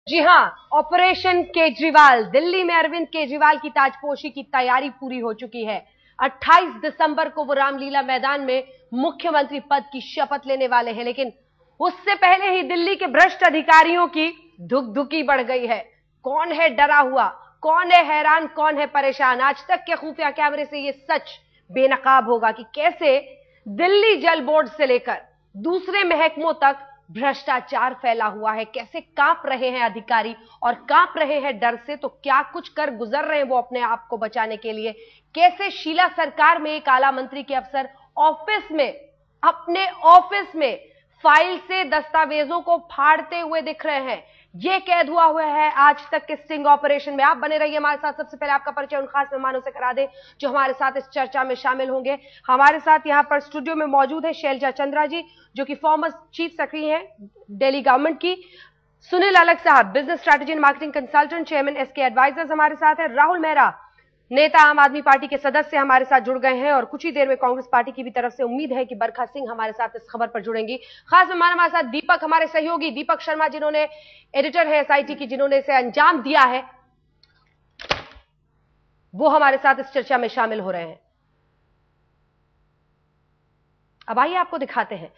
जी हां, ऑपरेशन केजरीवाल। दिल्ली में अरविंद केजरीवाल की ताजपोशी की तैयारी पूरी हो चुकी है। 28 दिसंबर को वो रामलीला मैदान में मुख्यमंत्री पद की शपथ लेने वाले हैं, लेकिन उससे पहले ही दिल्ली के भ्रष्ट अधिकारियों की धुकधुकी बढ़ गई है। कौन है डरा हुआ, कौन है हैरान, कौन है परेशान? आज तक के खुफिया कैमरे से यह सच बेनकाब होगा कि कैसे दिल्ली जल बोर्ड से लेकर दूसरे महकमों तक भ्रष्टाचार फैला हुआ है, कैसे कांप रहे हैं अधिकारी और कांप रहे हैं डर से, तो क्या कुछ कर गुजर रहे हैं वो अपने आप को बचाने के लिए। कैसे शीला सरकार में एक आला मंत्री के अफसर अपने ऑफिस में फाइल से दस्तावेजों को फाड़ते हुए दिख रहे हैं। ये कैद हुआ है आज तक के स्टिंग ऑपरेशन में। आप बने रहिए हमारे साथ। सबसे पहले आपका परिचय उन खास मेहमानों से करा दें जो हमारे साथ इस चर्चा में शामिल होंगे। हमारे साथ यहां पर स्टूडियो में मौजूद है शैलजा चंद्रा जी, जो कि फॉर्मर चीफ सेक्रेटरी हैं दिल्ली गवर्नमेंट की। Sunil Alag sahab, business strategy and marketing consultant, chairman SK Advisors हमारे साथ है। राहुल मेहरा, नेता आम आदमी पार्टी के सदस्य हमारे साथ जुड़ गए हैं और कुछ ही देर में कांग्रेस पार्टी की भी तरफ से उम्मीद है कि बरखा सिंह हमारे साथ इस खबर पर जुड़ेंगी। खास मेहमान हमारे साथ दीपक, हमारे सहयोगी दीपक शर्मा, जिन्होंने एडिटर है एसआईटी की, जिन्होंने इसे अंजाम दिया है, वो हमारे साथ इस चर्चा में शामिल हो रहे हैं। अब आइए आपको दिखाते हैं,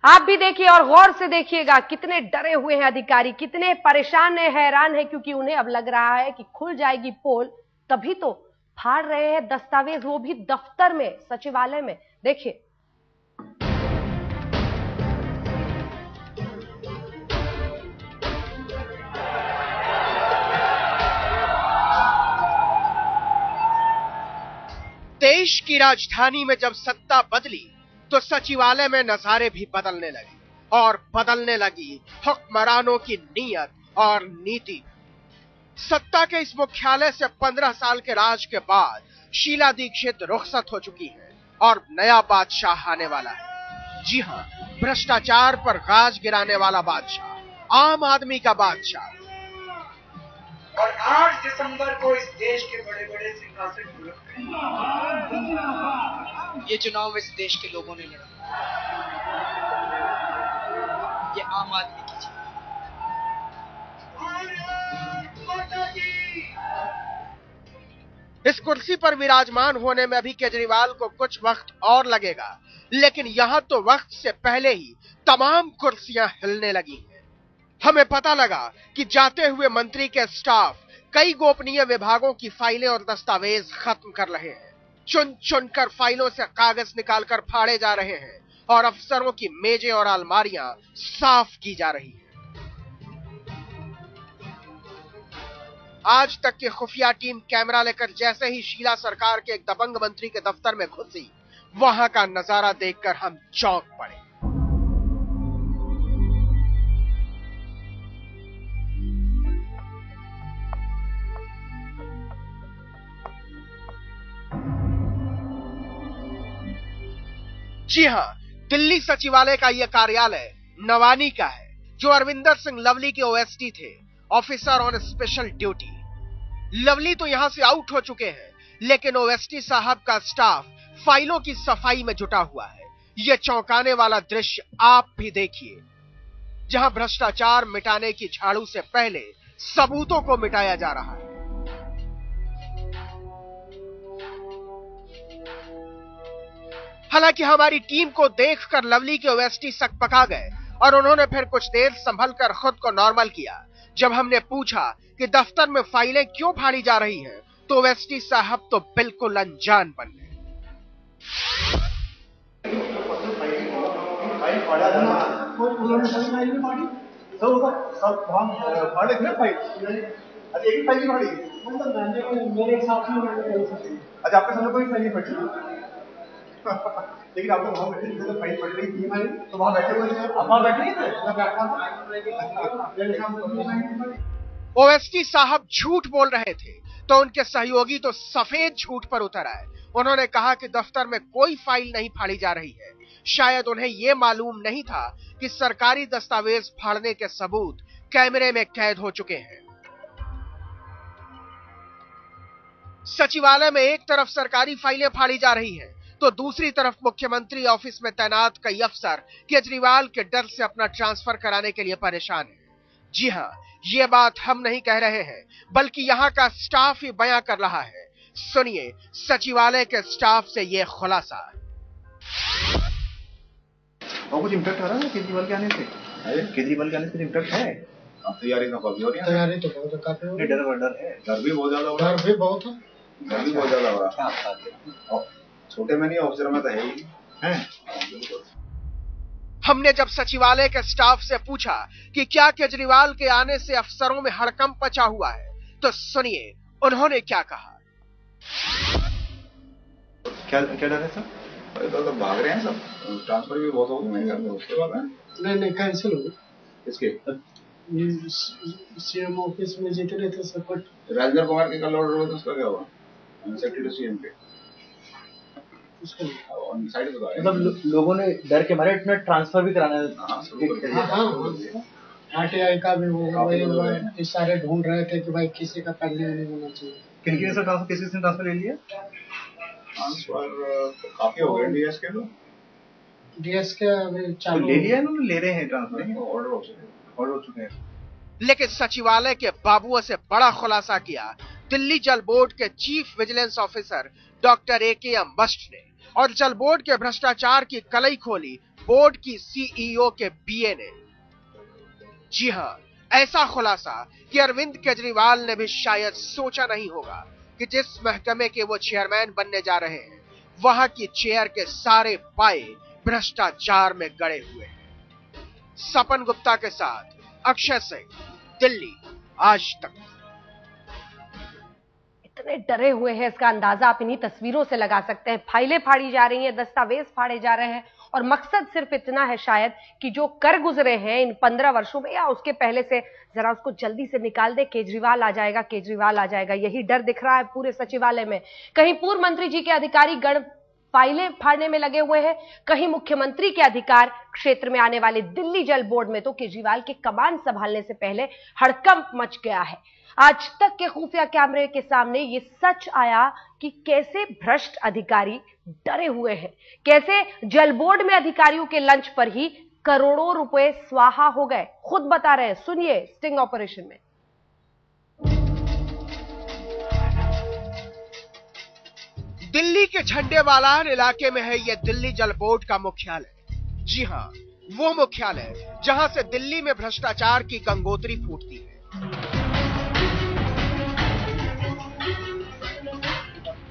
आप भी देखिए और गौर से देखिएगा कितने डरे हुए हैं अधिकारी, कितने परेशान है, हैरान है, क्योंकि उन्हें अब लग रहा है कि खुल जाएगी पोल, तभी तो फाड़ रहे हैं दस्तावेज, वो भी दफ्तर में, सचिवालय में। देखिए देश की राजधानी में जब सत्ता बदली तो सचिवालय में नजारे भी बदलने लगे और बदलने लगी हुक्मरानों की नीयत और नीति। सत्ता के इस मुख्यालय से 15 साल के राज के बाद शीला दीक्षित रुखसत हो चुकी है और नया बादशाह आने वाला है। जी हां, भ्रष्टाचार पर गाज गिराने वाला बादशाह, आम आदमी का बादशाह। और 8 दिसंबर को इस देश के बड़े बड़े सिंहासन ये चुनाव इस देश के लोगों ने लड़ा, ये आम आदमी की जीत। इस कुर्सी पर विराजमान होने में अभी केजरीवाल को कुछ वक्त और लगेगा, लेकिन यहां तो वक्त से पहले ही तमाम कुर्सियां हिलने लगी हैं। हमें पता लगा कि जाते हुए मंत्री के स्टाफ कई गोपनीय विभागों की फाइलें और दस्तावेज खत्म कर रहे हैं। चुन चुनकर फाइलों से कागज निकालकर फाड़े जा रहे हैं और अफसरों की मेजें और अलमारियां साफ की जा रही हैं। आज तक की खुफिया टीम कैमरा लेकर जैसे ही शीला सरकार के एक दबंग मंत्री के दफ्तर में घुसी, वहां का नजारा देखकर हम चौंक पड़े। जी हां, दिल्ली सचिवालय का यह कार्यालय नवानी का है, जो अरविंदर सिंह लवली के ओएसटी थे, officer on special duty. Lovely तो यहां से आउट हो चुके हैं, लेकिन ओएसटी साहब का स्टाफ फाइलों की सफाई में जुटा हुआ है। यह चौंकाने वाला दृश्य आप भी देखिए, जहां भ्रष्टाचार मिटाने की झाड़ू से पहले सबूतों को मिटाया जा रहा है। हालांकि हमारी टीम को देखकर लवली के ओएसटी सकपका गए और उन्होंने फिर कुछ देर संभल कर खुद को नॉर्मल किया। जब हमने पूछा कि दफ्तर में फाइलें क्यों फाड़ी जा रही हैं, तो ओएसटी साहब तो बिल्कुल अनजान बन गए। अच्छा, आपके सामने कोई फाइल नहीं पड़ी लेकिन आप लोग वहां बैठे थे, तो फाइल पड़ रही थी हमारी, तो वहां बैठे हुए थे। आप वहां बैठे नहीं थे? ओएसटी साहब झूठ बोल रहे थे तो उनके सहयोगी तो सफेद झूठ पर उतर आए। उन्होंने कहा कि दफ्तर में कोई फाइल नहीं फाड़ी जा रही है। शायद उन्हें यह मालूम नहीं था कि सरकारी दस्तावेज फाड़ने के सबूत कैमरे में कैद हो चुके हैं। सचिवालय में एक तरफ सरकारी फाइलें फाड़ी जा रही हैं, तो दूसरी तरफ मुख्यमंत्री ऑफिस में तैनात कई अफसर केजरीवाल के डर से अपना ट्रांसफर कराने के लिए परेशान हैं। जी हां, ये बात हम नहीं कह रहे हैं, बल्कि यहां का स्टाफ ही बयां कर रहा है। सुनिए सचिवालय के स्टाफ से ये खुलासा। और कुछ इम्पैक्ट आ रहा है केजरीवाल के आने से? केजरीवाल के आने से इम्पैक्ट है? तैयारी तो काफी हो रही है। तैयारी तो बहुत काफी हो रही है। डर है। डर भी बहुत ज्यादा हो रहा है। डर भी बहुत है। डर भी बहुत ज्यादा हो रहा है। छोटे में नहीं, ऑफिसर में तो है ही है। हमने जब सचिवालय के स्टाफ से पूछा कि क्या केजरीवाल के आने से अफसरों में हड़कंप मचा हुआ है, तो सुनिए उन्होंने क्या कहा। क्या डर है सर? तो भाग रहे हैं सब, ट्रांसफर भी बहुत हो गए मेरे घर में, उसके बाद है। नहीं कैंसिल हो गए। इसके सीएम ऑफिस में जीते रहे थे सब। राजेंद्र कुमार के कल ऑर्डर हुआ था, उसका क्या हुआ? सेक्रेटरी टू सीएम पे मतलब लोगों ने डर के मारे इतना ट्रांसफर भी कराना है। आरटीआई का भी वो सारे ढूंढ रहे थे कि भाई किसी का पहले नहीं होना चाहिए। किन से ट्रांसफर, किसी से ट्रांसफर ले लिया? ट्रांसफर काफी हो गए डीएस के। तो डीएस के अभी चालू ले लिया इन्होंने, ले रहे हैं ट्रांसफर, ऑर्डर हो चुके हैं। लेकिन सचिवालय के बाबुओं से बड़ा खुलासा किया दिल्ली जल बोर्ड के chief vigilance officer doctor AKM बस्ट ने, और जल बोर्ड के भ्रष्टाचार की कलई खोली बोर्ड की सीईओ के बीए ने। जी हां, ऐसा खुलासा कि अरविंद केजरीवाल ने भी शायद सोचा नहीं होगा कि जिस महकमे के वो चेयरमैन बनने जा रहे हैं, वहां की चेयर के सारे पाए भ्रष्टाचार में गड़े हुए हैं। सपन गुप्ता के साथ अक्षय सिंह, दिल्ली आज तक। इतने डरे हुए हैं, इसका अंदाजा आप इन्हीं तस्वीरों से लगा सकते हैं। फाइलें फाड़ी जा रही हैं, दस्तावेज फाड़े जा रहे हैं, और मकसद सिर्फ इतना है शायद कि जो कर गुजरे हैं इन 15 वर्षों में या उसके पहले से, जरा उसको जल्दी से निकाल दे। केजरीवाल आ जाएगा, केजरीवाल आ जाएगा, यही डर दिख रहा है पूरे सचिवालय में। कहीं पूर्व मंत्री जी के अधिकारी गण फाइलें फाड़ने में लगे हुए हैं, कहीं मुख्यमंत्री के अधिकार क्षेत्र में आने वाले दिल्ली जल बोर्ड में तो केजरीवाल के कमान संभालने से पहले हड़कंप मच गया है। आज तक के खुफिया कैमरे के सामने ये सच आया कि कैसे भ्रष्ट अधिकारी डरे हुए हैं, कैसे जल बोर्ड में अधिकारियों के लंच पर ही करोड़ों रुपए स्वाहा हो गए। खुद बता रहे हैं, सुनिए स्टिंग ऑपरेशन में। दिल्ली के झंडेवालान इलाके में है यह दिल्ली जल बोर्ड का मुख्यालय। जी हां, वो मुख्यालय जहां से दिल्ली में भ्रष्टाचार की गंगोत्री फूटती है,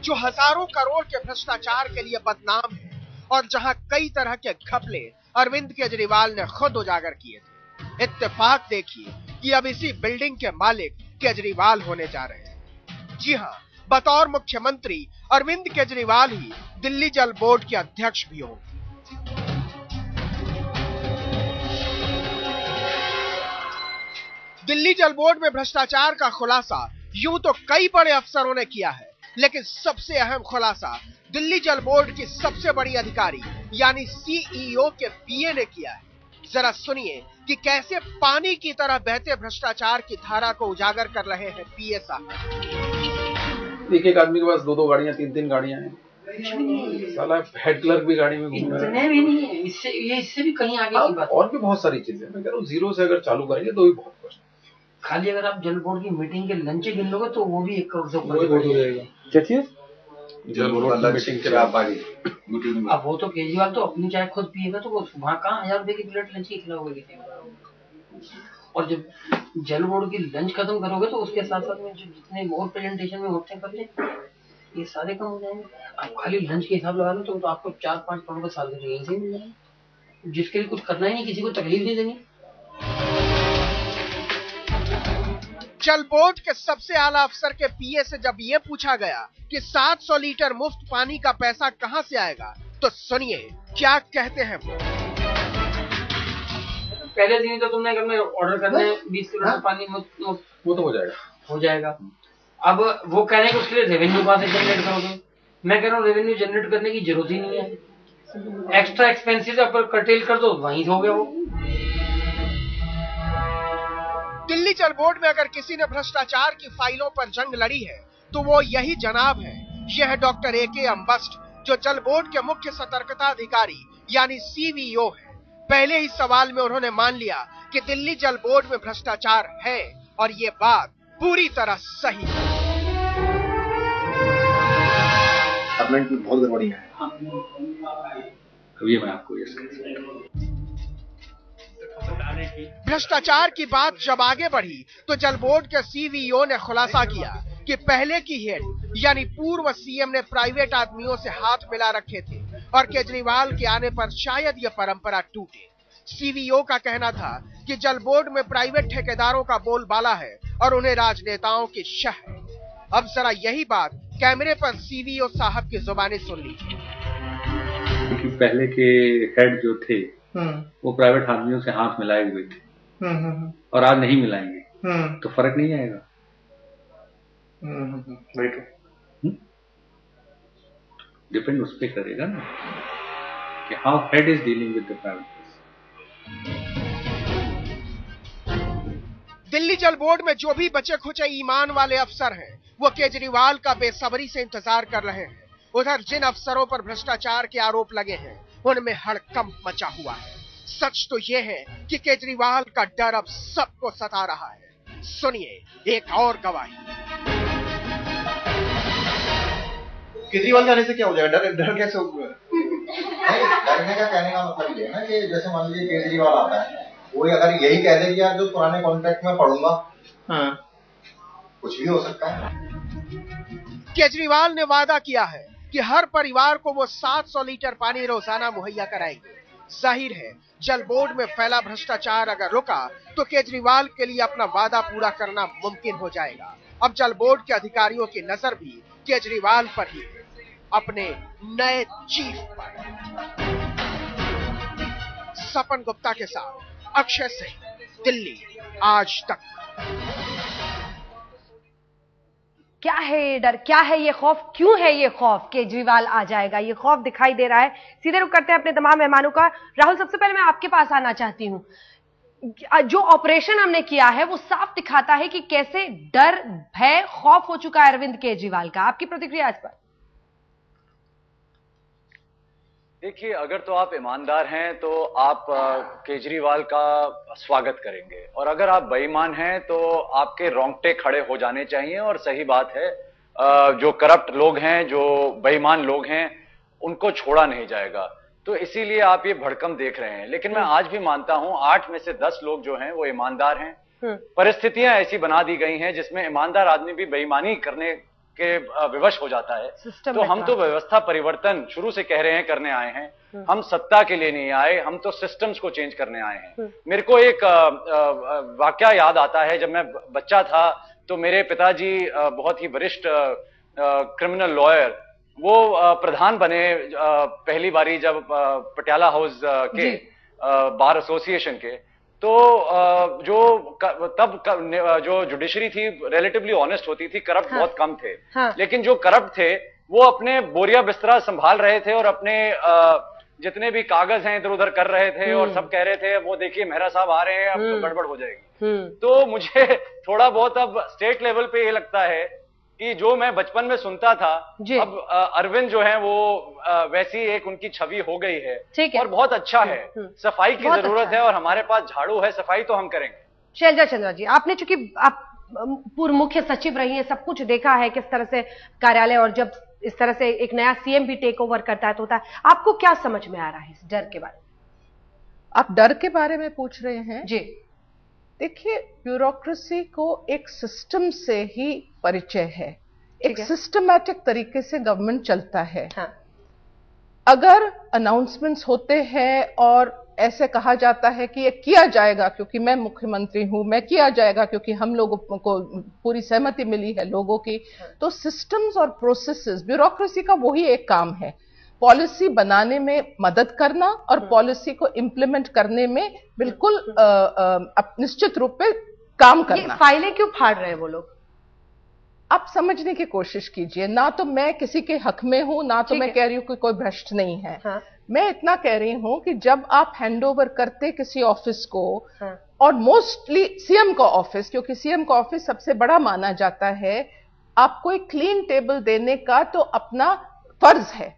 जो हजारों करोड़ के भ्रष्टाचार के लिए बदनाम है, और जहां कई तरह के घपले अरविंद केजरीवाल ने खुद उजागर किए थे। इत्तेफाक देखिए कि अब इसी बिल्डिंग के मालिक केजरीवाल होने जा रहे हैं। जी हां, बतौर मुख्यमंत्री अरविंद केजरीवाल ही दिल्ली जल बोर्ड के अध्यक्ष भी होंगे। दिल्ली जल बोर्ड में भ्रष्टाचार का खुलासा यूं तो कई बड़े अफसरों ने किया है, लेकिन सबसे अहम खुलासा दिल्ली जल बोर्ड की सबसे बड़ी अधिकारी यानी सीईओ के पीए ने किया है। जरा सुनिए कि कैसे पानी की तरह बहते भ्रष्टाचार की धारा को उजागर कर रहे हैं पीए साहब। एक आदमी के पास 2-2 गाड़ियां, 3-3 गाड़ियां हैं। साला हेड क्लर्क भी गाड़ी में घूम रहा है। इतने भी नहीं है, इससे भी कहीं आगे की बात। और भी बहुत सारी चीजें, मैं कह रहा हूँ जीरो से अगर चालू करेंगे तो भी बहुत कुछ। खाली अगर आप जल बोर्ड की मीटिंग के लंच गिन लोगे तो वो भी 1 करोड़ से ऊपर हो जाएगा। क्या चीज? जल बोर्ड का मीटिंग के आप आगे मीटिंग में। अब वो तो केजरीवाल तो अपनी चाय खुद पिएगा, तो वो वहाँ कहाँ 1000 रुपए की प्लेट लंच की खिलाओगे। और जब जल बोर्ड की लंच खत्म करोगे तो उसके साथ साथ में जितने और प्रेजेंटेशन में होते हैं करने, ये सारे कम हो जाएंगे। आप खाली लंच के हिसाब लगा लो तो आपको 4-5 करोड़ का साल का यहीं से मिल जाएगा, जिसके लिए कुछ करना ही नहीं, किसी को तकलीफ नहीं देनी। जल बोर्ड के सबसे आला अफसर के पीए से जब ये पूछा गया कि 700 लीटर मुफ्त पानी का पैसा कहां से आएगा, तो सुनिए क्या कहते हैं वो। पहले दिन तो तुमने अगर मैं ऑर्डर करना है 20 किलो पानी मुफ्त, वो तो हो जाएगा। अब वो कह रहे हैं कि उसके लिए रेवेन्यू कहां से जनरेट करोगे। मैं कह रहा हूँ रेवेन्यू जनरेट करने की जरूरत ही नहीं है, एक्स्ट्रा एक्सपेंसेस अगर कर्टेल कर दो वहीं हो गया वो। दिल्ली जल बोर्ड में अगर किसी ने भ्रष्टाचार की फाइलों पर जंग लड़ी है तो वो यही जनाब है। यह है डॉक्टर एकेएम बस्ट, जो जल बोर्ड के मुख्य सतर्कता अधिकारी यानी सीवीओ है। पहले ही सवाल में उन्होंने मान लिया कि दिल्ली जल बोर्ड में भ्रष्टाचार है और ये बात पूरी तरह सही है। बहुत गड़बड़ी है। ये मैं आपको ये भ्रष्टाचार की बात जब आगे बढ़ी तो जल बोर्ड के सीवीओ ने खुलासा किया कि पहले की हेड यानी पूर्व सीएम ने प्राइवेट आदमियों से हाथ मिला रखे थे और केजरीवाल के आने पर शायद यह परंपरा टूटे। सीवीओ का कहना था कि जल बोर्ड में प्राइवेट ठेकेदारों का बोलबाला है और उन्हें राजनेताओं की शह है। अब जरा यही बात कैमरे पर सीवीओ साहब की जुबानी सुन लीजिए। क्योंकि पहले के हेड जो थे वो प्राइवेट आदमियों से हाथ मिलाए हुए थे और आज नहीं मिलाएंगे तो फर्क नहीं आएगा। डिपेंड उस पर करेगा ना कि how head is dealing with the private. Delhi Jal board में जो भी बचे खुचे ईमान वाले अफसर हैं वो केजरीवाल का बेसब्री से इंतजार कर रहे हैं। उधर जिन अफसरों पर भ्रष्टाचार के आरोप लगे हैं उनमें हड़कंप मचा हुआ है। सच तो यह है कि केजरीवाल का डर अब सबको सता रहा है। सुनिए एक और गवाही। केजरीवाल जाने से क्या हो जाएगा? डर कैसे होगा? डरने का कहने का मतलब ये है ना कि जैसे मान लीजिए केजरीवाल आता है, वो अगर यही कह दे कि यार जो पुराने कॉन्ट्रैक्ट में पढ़ूंगा, कुछ भी हो सकता है। केजरीवाल ने वादा किया है कि हर परिवार को वो 700 लीटर पानी रोजाना मुहैया कराएंगे। जाहिर है जल बोर्ड में फैला भ्रष्टाचार अगर रुका तो केजरीवाल के लिए अपना वादा पूरा करना मुमकिन हो जाएगा। अब जल बोर्ड के अधिकारियों की नजर भी केजरीवाल पर ही, अपने नए चीफ पर। सपन गुप्ता के साथ अक्षय सिंह, दिल्ली आज तक। क्या है ये डर, क्या है ये खौफ, क्यों है ये खौफ केजरीवाल आ जाएगा, ये खौफ दिखाई दे रहा है। सीधे रुख करते हैं अपने तमाम मेहमानों का। राहुल, सबसे पहले मैं आपके पास आना चाहती हूं। जो ऑपरेशन हमने किया है वो साफ दिखाता है कि कैसे डर, भय, खौफ हो चुका है अरविंद केजरीवाल का। आपकी प्रतिक्रिया इस पर? देखिए, अगर तो आप ईमानदार हैं तो आप केजरीवाल का स्वागत करेंगे, और अगर आप बेईमान हैं तो आपके रोंगटे खड़े हो जाने चाहिए। और सही बात है, जो करप्ट लोग हैं, जो बेईमान लोग हैं, उनको छोड़ा नहीं जाएगा। तो इसीलिए आप ये भड़कम देख रहे हैं। लेकिन मैं आज भी मानता हूं 8 में से 10 लोग जो हैं वो ईमानदार हैं। परिस्थितियां ऐसी बना दी गई हैं जिसमें ईमानदार आदमी भी बेईमानी करने के विवश हो जाता है। तो हम तो व्यवस्था परिवर्तन शुरू से कह रहे हैं करने आए हैं। हम सत्ता के लिए नहीं आए, हम तो सिस्टम्स को चेंज करने आए हैं। मेरे को एक वाकया याद आता है। जब मैं बच्चा था तो मेरे पिताजी बहुत ही वरिष्ठ क्रिमिनल लॉयर, वो प्रधान बने पहली बारी जब पटियाला हाउस के बार एसोसिएशन के। तो जो जुडिशरी थी रिलेटिवली ऑनेस्ट होती थी, करप्ट बहुत कम थे। लेकिन जो करप्ट थे वो अपने बोरिया बिस्तरा संभाल रहे थे और अपने जितने भी कागज हैं इधर उधर कर रहे थे और सब कह रहे थे वो देखिए मेहरा साहब आ रहे हैं, अब तो गड़बड़ हो जाएगी। तो मुझे थोड़ा बहुत अब स्टेट लेवल पे ये लगता है कि जो मैं बचपन में सुनता था, अब अरविंद जो है वो वैसी एक उनकी छवि हो गई है। और बहुत अच्छा है। सफाई की जरूरत है और हमारे पास झाड़ू है, सफाई तो हम करेंगे। शैलजा चंद्रा जी, आपने चूंकि आप पूर्व मुख्य सचिव रही हैं, सब कुछ देखा है किस तरह से कार्यालय, और जब इस तरह से एक नया सीएम भी टेक ओवर करता है तो होता है, आपको क्या समझ में आ रहा है इस डर के बारे में? आप डर के बारे में पूछ रहे हैं जी। देखिए, ब्यूरोक्रेसी को एक सिस्टम से ही परिचय है, एक सिस्टमैटिक तरीके से गवर्नमेंट चलता है। अगर अनाउंसमेंट्स होते हैं और ऐसे कहा जाता है कि ये किया जाएगा क्योंकि मैं मुख्यमंत्री हूं, मैं किया जाएगा क्योंकि हम लोगों को पूरी सहमति मिली है लोगों की, तो सिस्टम्स और प्रोसेसेस, ब्यूरोक्रेसी का वही एक काम है, पॉलिसी बनाने में मदद करना और पॉलिसी को इंप्लीमेंट करने में बिल्कुल निश्चित रूप पे काम करना। फाइलें क्यों फाड़ रहे हैं वो लोग? आप समझने की कोशिश कीजिए। ना तो मैं किसी के हक में हूं, ना तो मैं कह रही हूं कि कोई भ्रष्ट नहीं है। मैं इतना कह रही हूं कि जब आप हैंडओवर करते किसी ऑफिस को, और मोस्टली सीएम का ऑफिस, क्योंकि सीएम का ऑफिस सबसे बड़ा माना जाता है, आपको एक क्लीन टेबल देने का तो अपना फर्ज है।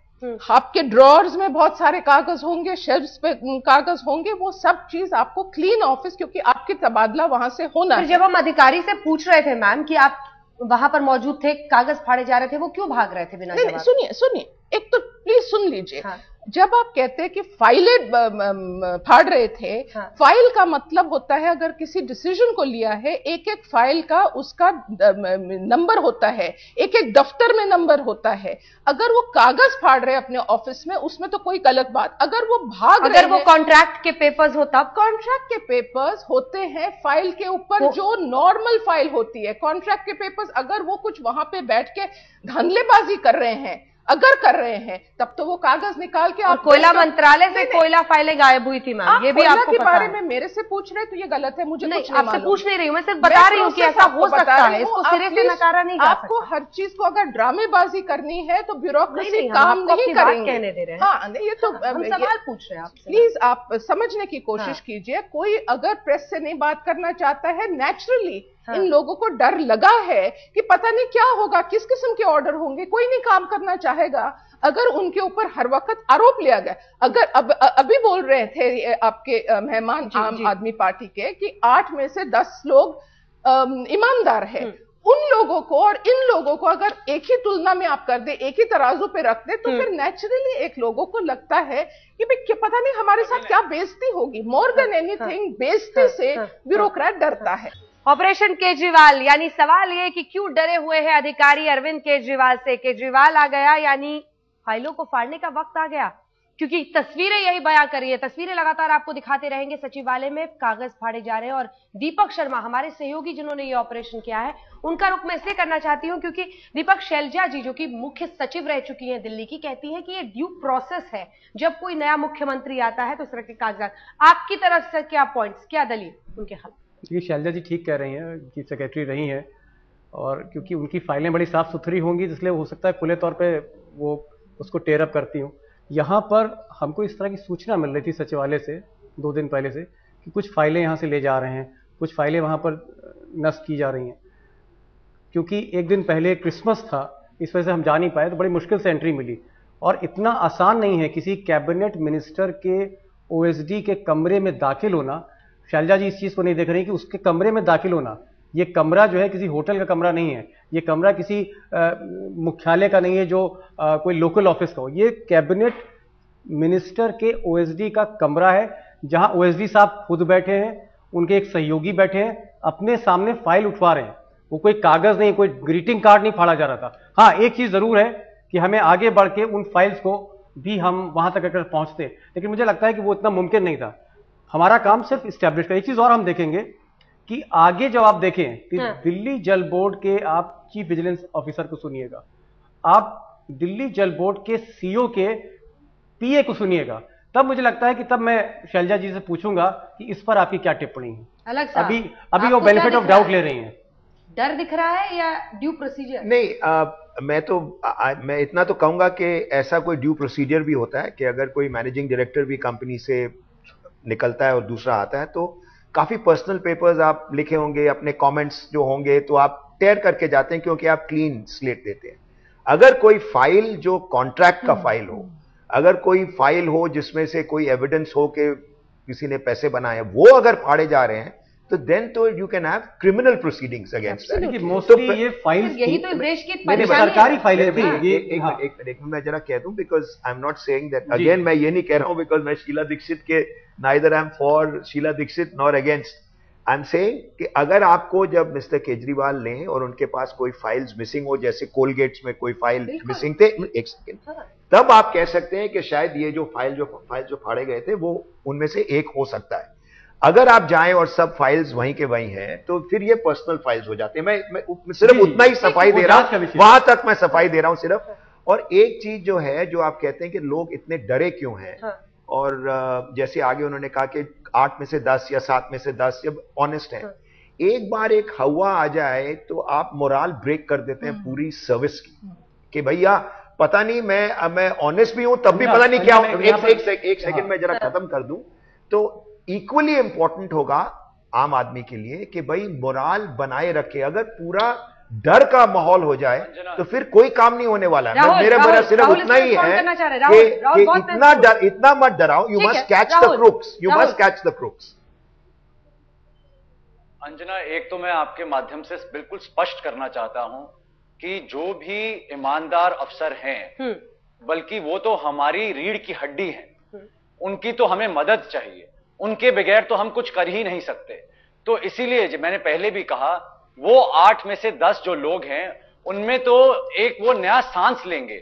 आपके ड्रॉर्स में बहुत सारे कागज होंगे, शेल्फ्स पे कागज होंगे, वो सब चीज आपको क्लीन ऑफिस, क्योंकि आपकी तबादला वहां से होना है। जब हम अधिकारी से पूछ रहे थे मैम कि आप वहां पर मौजूद थे, कागज फाड़े जा रहे थे, वो क्यों भाग रहे थे बिना जवाब? सुनिए, एक तो प्लीज सुन लीजिए। हाँ। जब आप कहते हैं कि फाइलें फाड़ रहे थे, हाँ। फाइल का मतलब होता है अगर किसी डिसीजन को लिया है, एक एक फाइल का उसका नंबर होता है, एक एक दफ्तर में नंबर होता है। अगर वो कागज फाड़ रहे हैं अपने ऑफिस में, उसमें तो कोई गलत बात। अगर वो भाग रहे हैं, वो कॉन्ट्रैक्ट के पेपर्स होता, कॉन्ट्रैक्ट के पेपर्स होते हैं फाइल के ऊपर जो नॉर्मल फाइल होती है। कॉन्ट्रैक्ट के पेपर्स अगर वो कुछ वहां पे बैठ के धांधलेबाजी कर रहे हैं, अगर कर रहे हैं, तब तो वो कागज निकाल के। और कोयला मंत्रालय से कोयला फाइलें गायब हुई थी मैम, ये भी आपको के बारे में मेरे से पूछ रहे तो ये गलत है। मुझे नहीं, कुछ आपसे पूछ नहीं रही हूँ, मैं सिर्फ बता रही हूँ कि ऐसा हो सकता है, इसको सिरे से नकारा नहीं जा सकता। आपको हर चीज को अगर ड्रामेबाजी करनी है तो ब्यूरोक्रेसी काम नहीं करेंगे। कहने दे रहे हैं। हाँ, नहीं, ये तो हम सवाल पूछ रहे हैं आपसे। प्लीज आप समझने की कोशिश कीजिए। कोई अगर प्रेस से नहीं बात करना चाहता है, नेचुरली इन लोगों को डर लगा है कि पता नहीं क्या होगा, किस किस्म के ऑर्डर होंगे, कोई नहीं काम करना चाहेगा। अगर उनके ऊपर हर वक्त आरोप लिया गया, अगर अभी बोल रहे थे आपके मेहमान आम आदमी पार्टी के कि 8 में से 10 लोग ईमानदार है, उन लोगों को और इन लोगों को अगर एक ही तुलना में आप कर दे, एक ही तराजू पे रख दे, तो फिर नेचुरली एक लोगों को लगता है कि भाई पता नहीं हमारे साथ क्या बेइज्जती होगी। मोर देन एनीथिंग बेइज्जती से ब्यूरोक्रेट डरता है। ऑपरेशन केजरीवाल, यानी सवाल ये कि क्यों डरे हुए हैं अधिकारी अरविंद केजरीवाल से? केजरीवाल आ गया यानी फाइलों को फाड़ने का वक्त आ गया, क्योंकि तस्वीरें यही बयां कर रही है। तस्वीरें लगातार आपको दिखाते रहेंगे, सचिवालय में कागज फाड़े जा रहे हैं। और दीपक शर्मा हमारे सहयोगी जिन्होंने ये ऑपरेशन किया है, उनका रुख मैं इसलिए करना चाहती हूं क्योंकि दीपक, शैलजा जी जो कि मुख्य सचिव रह चुकी हैं दिल्ली की, कहती है कि ये ड्यू प्रोसेस है, जब कोई नया मुख्यमंत्री आता है तो इस तरह के कागजात। आपकी तरफ से क्या पॉइंट्स, क्या दलील उनके खिलाफ? शैलजा जी ठीक कह रही हैं, चीफ सेक्रेटरी रही हैं, और क्योंकि उनकी फाइलें बड़ी साफ सुथरी होंगी, इसलिए हो सकता है खुले तौर पे वो उसको टेयर अप करती हूँ। यहाँ पर हमको इस तरह की सूचना मिल रही थी सचिवालय से 2 दिन पहले से कि कुछ फाइलें यहाँ से ले जा रहे हैं, कुछ फाइलें वहाँ पर नष्ट की जा रही हैं। क्योंकि एक दिन पहले क्रिसमस था, इस वजह से हम जा नहीं पाए, तो बड़ी मुश्किल से एंट्री मिली। और इतना आसान नहीं है किसी कैबिनेट मिनिस्टर के OSD के कमरे में दाखिल होना। शैलजा जी इस चीज़ को नहीं देख रही कि उसके कमरे में दाखिल होना, ये कमरा जो है किसी होटल का कमरा नहीं है, ये कमरा किसी मुख्यालय का नहीं है जो कोई लोकल ऑफिस का हो। ये कैबिनेट मिनिस्टर के OSD का कमरा है, जहां OSD साहब खुद बैठे हैं, उनके एक सहयोगी बैठे हैं, अपने सामने फाइल उठवा रहे हैं। वो कोई कागज नहीं, कोई ग्रीटिंग कार्ड नहीं फाड़ा जा रहा था। हाँ, एक चीज जरूर है कि हमें आगे बढ़ के उन फाइल्स को भी हम वहां तक अगर पहुंचते, लेकिन मुझे लगता है कि वो इतना मुमकिन नहीं था। हमारा काम सिर्फ इस्टेब्लिश कर। एक चीज और हम देखेंगे कि आगे जब आप देखें कि दिल्ली जल बोर्ड के आप चीफ विजिलेंस ऑफिसर को सुनिएगा, आप दिल्ली जल बोर्ड के CEO के PA को सुनिएगा, तब मुझे लगता है कि तब मैं शैलजा जी से पूछूंगा कि इस पर आपकी क्या टिप्पणी है। अलग अभी वो बेनिफिट ऑफ डाउट ले रही हैं। डर दिख रहा है या ड्यू प्रोसीजर? नहीं, मैं इतना तो कहूंगा कि ऐसा कोई ड्यू प्रोसीजर भी होता है कि अगर कोई मैनेजिंग डायरेक्टर भी कंपनी से निकलता है और दूसरा आता है, तो काफी पर्सनल पेपर्स आप लिखे होंगे, अपने कमेंट्स जो होंगे तो आप टेयर करके जाते हैं, क्योंकि आप क्लीन स्लेट देते हैं। अगर कोई फाइल जो कॉन्ट्रैक्ट का फाइल हो, अगर कोई फाइल हो जिसमें से कोई एविडेंस हो कि किसी ने पैसे बनाए, वो अगर फाड़े जा रहे हैं, तो देन तो you can have criminal proceedings against that. Mostly ये फाइल्स यही तो देश की सरकारी फाइलें थी। एक मिनट मैं जरा कह दूं, because I am not saying that again, मैं ये नहीं कह रहा हूं बिकॉज मैं शीला दीक्षित के neither I am for Sheila Dikshit nor against. I am saying कि अगर आपको जब मिस्टर केजरीवाल लें और उनके पास कोई फाइल्स मिसिंग हो, जैसे कोलगेट्स में कोई फाइल मिसिंग थे, एक सेकेंड, तब आप कह सकते हैं कि शायद ये जो फाइल जो फाड़े गए थे वो उनमें से एक हो सकता है। अगर आप जाएं और सब फाइल्स वहीं के वहीं हैं, तो फिर ये पर्सनल फाइल्स हो जाते हैं। मैं सिर्फ उतना ही सफाई दे रहा हूं, वहां तक मैं सफाई दे रहा हूं सिर्फ। और एक चीज जो है, जो आप कहते हैं कि लोग इतने डरे क्यों हैं, और जैसे आगे उन्होंने कहा कि 8 में से 10 या 7 में से 10 जब ऑनेस्ट है, एक बार एक हवा आ जाए तो आप मोराल ब्रेक कर देते हैं पूरी सर्विस की, कि भैया पता नहीं मैं ऑनेस्ट भी हूं तब भी पता नहीं क्या। एक सेकंड में जरा खत्म कर दूं, तो इक्वली इंपॉर्टेंट होगा आम आदमी के लिए कि भाई मोराल बनाए रखे। अगर पूरा डर का माहौल हो जाए तो फिर कोई काम नहीं होने वाला है। मेरा सिर्फ उतना ही है कि इतना मत डराओ। You must catch the crooks, you must catch the crooks. Anjana, एक तो मैं आपके माध्यम से बिल्कुल स्पष्ट करना चाहता हूं कि जो भी ईमानदार अफसर हैं, बल्कि वो तो हमारी रीढ़ की हड्डी हैं, उनकी तो हमें मदद चाहिए, उनके बगैर तो हम कुछ कर ही नहीं सकते। तो इसीलिए मैंने पहले भी कहा, वो 8 में से 10 जो लोग हैं उनमें तो एक वो नया सांस लेंगे।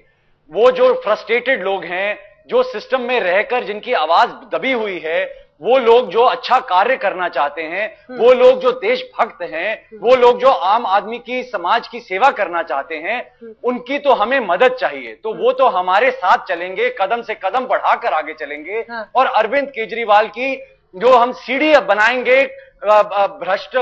वो जो फ्रस्ट्रेटेड लोग हैं, जो सिस्टम में रहकर जिनकी आवाज दबी हुई है, वो लोग जो अच्छा कार्य करना चाहते हैं, वो लोग जो देशभक्त हैं, वो लोग जो आम आदमी की समाज की सेवा करना चाहते हैं, उनकी तो हमें मदद चाहिए। तो वो तो हमारे साथ चलेंगे, कदम से कदम बढ़ाकर आगे चलेंगे। और अरविंद केजरीवाल की जो हम सीढ़ी बनाएंगे भ्रष्ट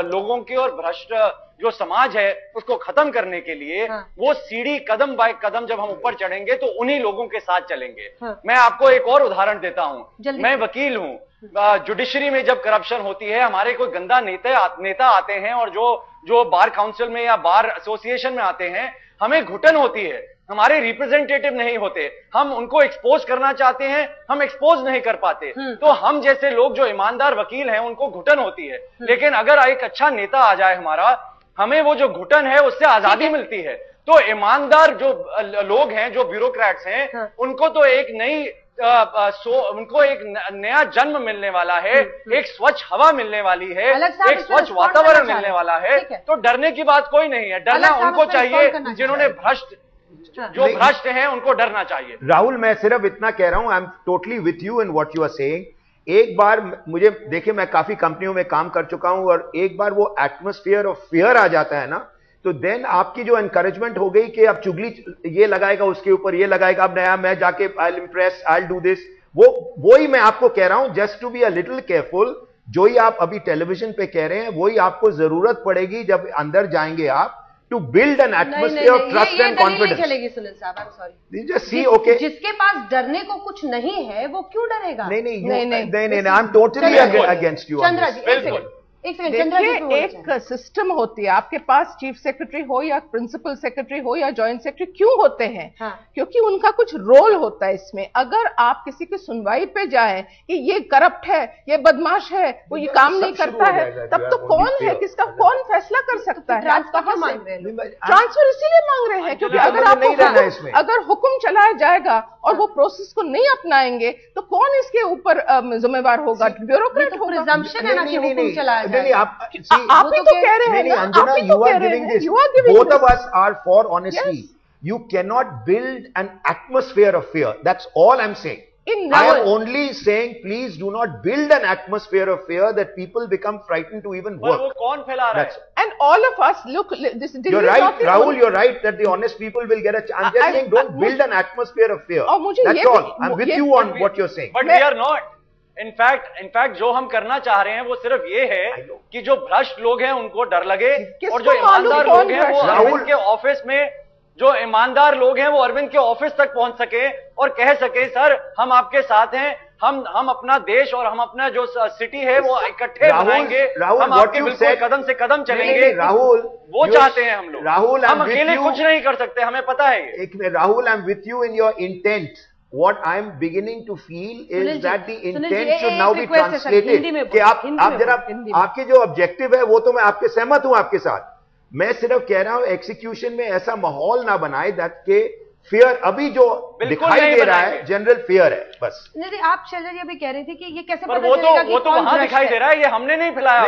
लोगों की और भ्रष्ट जो समाज है उसको खत्म करने के लिए, वो सीढ़ी कदम बाय कदम जब हम ऊपर चढ़ेंगे तो उन्हीं लोगों के साथ चलेंगे। मैं आपको एक और उदाहरण देता हूं। मैं वकील हूं। जुडिशरी में जब करप्शन होती है, हमारे कोई गंदा नेता आते हैं और जो बार काउंसिल में या बार एसोसिएशन में आते हैं, हमें घुटन होती है, हमारे रिप्रेजेंटेटिव नहीं होते, हम उनको एक्सपोज करना चाहते हैं, हम एक्सपोज नहीं कर पाते। तो हम जैसे लोग जो ईमानदार वकील हैं उनको घुटन होती है। लेकिन अगर एक अच्छा नेता आ जाए हमारा, हमें वो जो घुटन है उससे आजादी मिलती है। तो ईमानदार जो लोग हैं, जो ब्यूरोक्रेट्स हैं, उनको तो एक नई उनको एक नया जन्म मिलने वाला है, एक स्वच्छ हवा मिलने वाली है, एक स्वच्छ वातावरण मिलने वाला है। तो डरने की बात कोई नहीं है। डरना उनको चाहिए जिन्होंने जो भ्रष्ट हैं, उनको डरना चाहिए। राहुल, मैं सिर्फ इतना कह रहा हूं, I am totally with you in what you are saying. एक बार मुझे देखिए, मैं काफी कंपनियों में काम कर चुका हूं, और एक बार वो एटमॉस्फेयर ऑफ फियर आ जाता है ना, तो देन आपकी जो एनकरेजमेंट हो गई कि अब चुगली ये लगाएगा, उसके ऊपर ये लगाएगा, अब नया मैं जाके I will impress, I will do this, वो ही मैं आपको कह रहा हूं, just to be a little careful. जो ही आप अभी टेलीविजन पे कह रहे हैं, वही आपको जरूरत पड़ेगी जब अंदर जाएंगे आप, to build an atmosphere of trust and confidence. चलेगी Sunil sahab, I am sorry. Just see, okay, जिसके पास डरने को कुछ नहीं है वो क्यों डरेगा? नहीं, I am totally against you. Chandra ji, एक सेकंड, एक सिस्टम होती है, आपके पास चीफ सेक्रेटरी हो या प्रिंसिपल सेक्रेटरी हो या जॉइंट सेक्रेटरी क्यों होते हैं? क्योंकि उनका कुछ रोल होता है इसमें। अगर आप किसी की सुनवाई पे जाएं कि ये करप्ट है, ये बदमाश है, वो ये काम नहीं करता है, तब तो कौन है, किसका कौन फैसला कर सकता है? आप कहां मांग रहे हैं? ट्रांसफर इसीलिए मांग रहे हैं क्योंकि अगर हुक्म चलाया जाएगा और वो प्रोसेस को नहीं अपनाएंगे तो कौन इसके ऊपर जिम्मेवार होगा? ब्यूरोक्रेट होगा। प्रिजम्पशन है ना कि हुक्म चलाया नहीं, आप ही तो कह रहे हैं। Anjana, you are giving this. Both of us are for honesty. You cannot build an atmosphere of fear. That's all I'm saying. I am only saying, please do not build an atmosphere of fear that people become frightened to even work. वो कौन फैला रहा है? And all of us, look, this you're right, Rahul, you're right that the honest people will get a chance. I'm just saying, don't build an atmosphere of fear. That's all. I'm with you on what you're saying. But we are not. In fact जो हम करना चाह रहे हैं वो सिर्फ ये है कि जो भ्रष्ट लोग हैं उनको डर लगे, और जो ईमानदार लोग हैं वो अरविंद के ऑफिस में, जो ईमानदार लोग हैं वो अरविंद के ऑफिस तक पहुंच सके और कह सके, सर हम आपके साथ हैं, हम अपना देश और हम अपना जो सिटी है वो इकट्ठे बनाएंगे, हम आपके बिल्कुल कदम से कदम चलेंगे। राहुल, वो चाहते हैं हम लोग। राहुल, हम अकेले कुछ नहीं कर सकते, हमें पता है। Rahul, I am with you in your intent. What I am beginning to feel is that the intent should now be translated. कि आप जरा आपके जो ऑब्जेक्टिव है वो तो मैं आपके सहमत हूं आपके साथ, मैं सिर्फ कह रहा हूं एक्सिक्यूशन में ऐसा माहौल ना बनाए दैट के फियर अभी जो दिखाई दे रहा है जनरल फियर है बस। नहीं, आप शैलजा जी अभी कह रहे थे कि ये कैसे पता चलेगा कि वो तो वहां दिखाई दे रहा है, ये हमने नहीं फैलाया।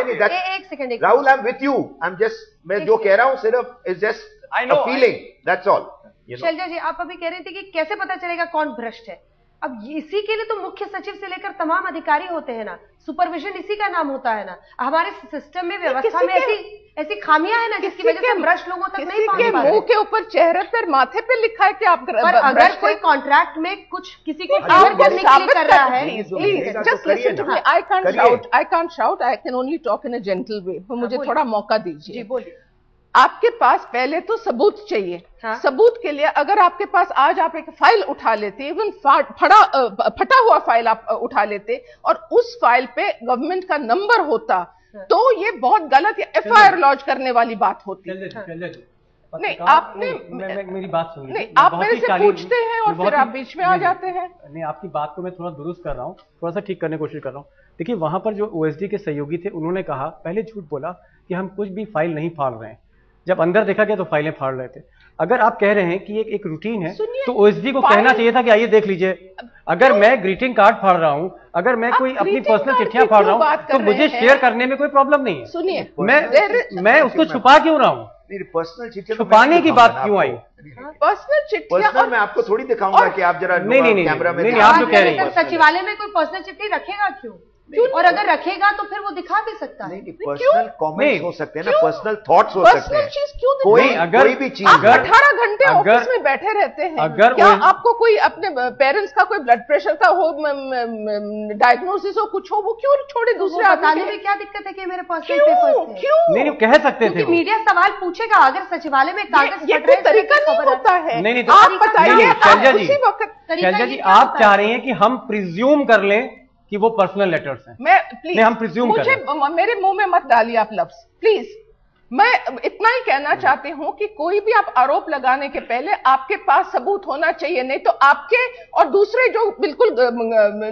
एक second Rahul, I am with you, I am just, मैं जो कह रहा हूं सिर्फ is just a feeling, that's all. Shailaja ji, आप अभी कह रहे थे कि कैसे पता चलेगा कौन भ्रष्ट है? अब इसी के लिए तो मुख्य सचिव से लेकर तमाम अधिकारी होते हैं ना, सुपरविजन इसी का नाम होता है ना। हमारे सिस्टम में, व्यवस्था में ऐसी खामियां है ना जिसकी वजह से भ्रष्ट लोगों तक नहीं पहुंच पा रहे। मुंह के ऊपर, चेहरे पर, माथे पे लिखा है कि आप, पर अगर कोई कॉन्ट्रैक्ट में कुछ किसी को काम करने के लिए कर रहा है, just listen to me, I can't shout, I can only talk in a gentle way. मुझे थोड़ा मौका दीजिए। जी बोलिए। आपके पास पहले तो सबूत चाहिए। सबूत के लिए अगर आपके पास आज आप एक फाइल उठा लेते, इवन फटा हुआ फाइल आप उठा लेते और उस फाइल पे गवर्नमेंट का नंबर होता तो ये बहुत गलत एफआईआर लॉन्च करने वाली बात होती है। नहीं, आपने मेरी बात सुनिए। नहीं, आप मेरे से पूछते हैं और फिर आप बीच में आ जाते हैं। नहीं, आपकी बात को मैं थोड़ा दुरुस्त कर रहा हूँ, थोड़ा सा ठीक करने की कोशिश कर रहा हूँ। देखिए, वहां पर जो ओएसडी के सहयोगी थे उन्होंने कहा, पहले झूठ बोला कि हम कुछ भी फाइल नहीं फाड़ रहे हैं। जब अंदर देखा गया तो फाइलें फाड़ रहे थे। अगर आप कह रहे हैं कि एक रूटीन है तो ओएसडी को कहना चाहिए था कि आइए देख लीजिए। अगर मैं ग्रीटिंग कार्ड फाड़ रहा हूँ, अगर मैं कोई अपनी पर्सनल चिट्ठियां फाड़ रहा हूँ तो मुझे शेयर करने में कोई प्रॉब्लम नहीं है। सुनिए, मैं उसको छुपा क्यों रहा हूँ? पर्सनल चिट्ठियां छुपाने की बात क्यों आई? पर्सनल चिट्ठियां मैं आपको थोड़ी दिखाऊंगा कि आप जरा कैमरा में आप जो कह रहे हैं। सचिवालय में कोई पर्सनल चिट्ठी रखेगा क्यों? और अगर रखेगा तो फिर वो दिखा भी सकता है। पर्सनल कमेंट्स हो सकते हैं ना, पर्सनल थॉट्स हो सकते हैं। चीज क्यों? कोई भी चीज। आप 18 घंटे ऑफिस में बैठे रहते हैं, क्या आपको कोई अपने पेरेंट्स का कोई ब्लड प्रेशर का हो, डायग्नोसिस हो, कुछ हो, वो क्यों छोड़े दूसरे बताने में क्या दिक्कत है कि मेरे पर्सनल पेपर्स क्यों? नहीं, कह सकते थे। मीडिया सवाल पूछेगा, अगर सचिवालय में कागज ये कोई तरीका नहीं होता है। नहीं, आप बताइए, उसी वक्त शैलजा जी, आप चाह रही हैं कि हम प्रिज्यूम कर लें कि वो पर्सनल लेटर्स हैं। मैं प्लीज, हम प्रिज्यूम करें। मेरे मुंह में मत डालिए आप लफ्ज, प्लीज। मैं इतना ही कहना चाहती हूं कि कोई भी आप आरोप लगाने के पहले आपके पास सबूत होना चाहिए, नहीं तो आपके और दूसरे जो बिल्कुल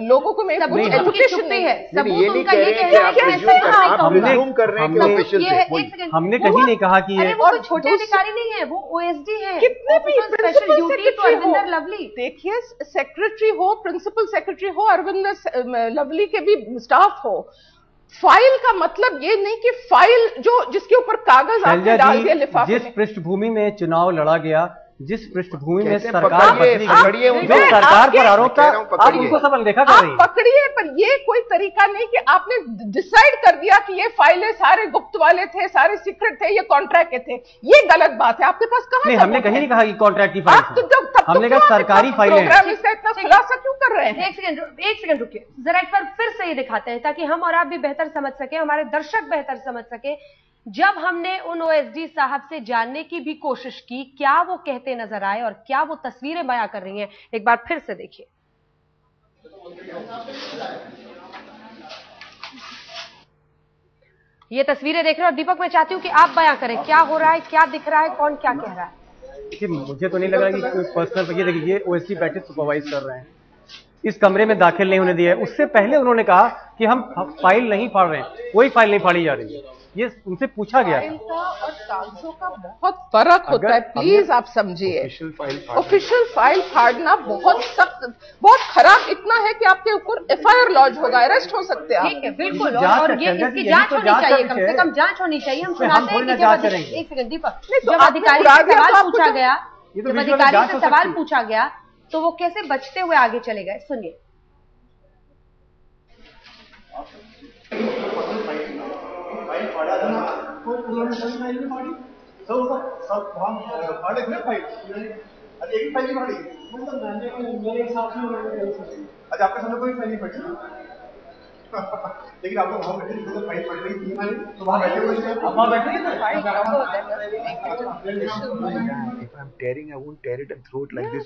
लोगों को मैं एजुकेशन नहीं है, सबूत उनका ये कहना है कि हमने कहीं नहीं कहा कि ये वो छोटे अधिकारी नहीं है, वो ओएसडी है। कितने भी special duty to Arvinder Lovely. देखिए, सेक्रेटरी हो, प्रिंसिपल सेक्रेटरी हो, अरविंदर लवली के भी स्टाफ हो, फाइल का मतलब ये नहीं कि फाइल जिसके ऊपर कागज आपने डाल दिया लिफाफे में। जिस पृष्ठभूमि में चुनाव लड़ा गया, जिस पृष्ठभूमि में सरकार बदली गई, जो सरकार पर आरोप था, आप उनको सब अनदेखा कर रही हैं। आप पकड़िए, पर ये कोई तरीका नहीं कि आपने डिसाइड कर दिया कि ये फाइलें सारे गुप्त वाले थे, सारे सीक्रेट थे, ये कॉन्ट्रैक्ट के थे। ये गलत बात है। आपके पास कहां? नहीं, हमने कहीं नहीं कहा कि कॉन्ट्रैक्ट की फाइल, हमने कहा सरकारी फाइलें। प्रोग्राम इसका इतना खुलासा क्यों कर रहे हैं? एक सेकंड रुकिए, जरा एक बार फिर से ये दिखाते हैं ताकि हम और आप भी बेहतर समझ सके, हमारे दर्शक बेहतर समझ सके। जब हमने उन ओएसडी साहब से जानने की भी कोशिश की, क्या वो कहते नजर आए और क्या वो तस्वीरें बयां कर रही हैं, एक बार फिर से देखिए। ये तस्वीरें देख रहे हो। दीपक, मैं चाहती हूँ कि आप बयां करें, क्या हो रहा है, क्या दिख रहा है, कौन क्या कह रहा है। मुझे तो नहीं लग रहा कि कोई पर्सनल, ये देखिए, ये ओएसडी बैठे सुपरवाइज कर रहे हैं, इस कमरे में दाखिल नहीं होने दिया है। उससे पहले उन्होंने कहा कि हम फाइल नहीं फाड़ रहे हैं, कोई फाइल नहीं फाड़ी जा रही है। ये उनसे पूछा गया फाइल का और कागजों का बहुत फर्क होता है, प्लीज आप समझिए। ऑफिशियल फाइल फाड़ना बहुत सख्त, बहुत खराब इतना है कि आपके ऊपर एफआईआर लॉन्च होगा, अरेस्ट हो सकते हैं। ठीक है, बिल्कुल, और ये इसकी जांच होनी चाहिए, कम से कम जांच होनी चाहिए। हम सुनाते हैं कि जब एक सेकंड दीपक, जब अधिकारी से सवाल पूछा गया, जब अधिकारी से सवाल पूछा गया तो वो कैसे बचते हुए आगे चले गए, सुनिए। अच्छा, आपके सामने कोई फाइल नहीं पड़ी, लेकिन आपको वहां बैठे तो फाइल पड़ रही थी, तो वहां बैठे हुए थे, वहां बैठे थे।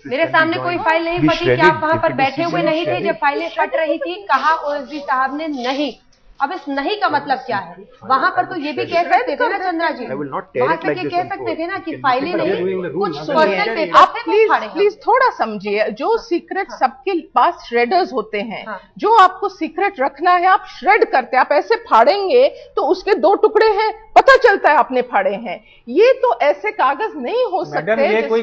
मेरे सामने कोई फाइल नहीं फटी, क्या आप वहां पर बैठे हुए नहीं थे जब फाइलें फट रही थी? कहा ओएसडी साहब ने नहीं। अब इस नहीं का मतलब क्या है? वहां पर तो ये भी कह सकते थे ना चंद्रा जी, वहां तक ये कह सकते थे ना कि फाइलें नहीं, कुछ पर्सनल पेपर। आप प्लीज थोड़ा समझिए, जो सीक्रेट सबके पास श्रेडर्स होते हैं, जो आपको सीक्रेट रखना है आप श्रेड करते हैं, आप ऐसे फाड़ेंगे तो उसके 2 टुकड़े हैं, पता चलता है आपने फाड़े हैं। ये तो ऐसे कागज नहीं हो सकते। ये कोई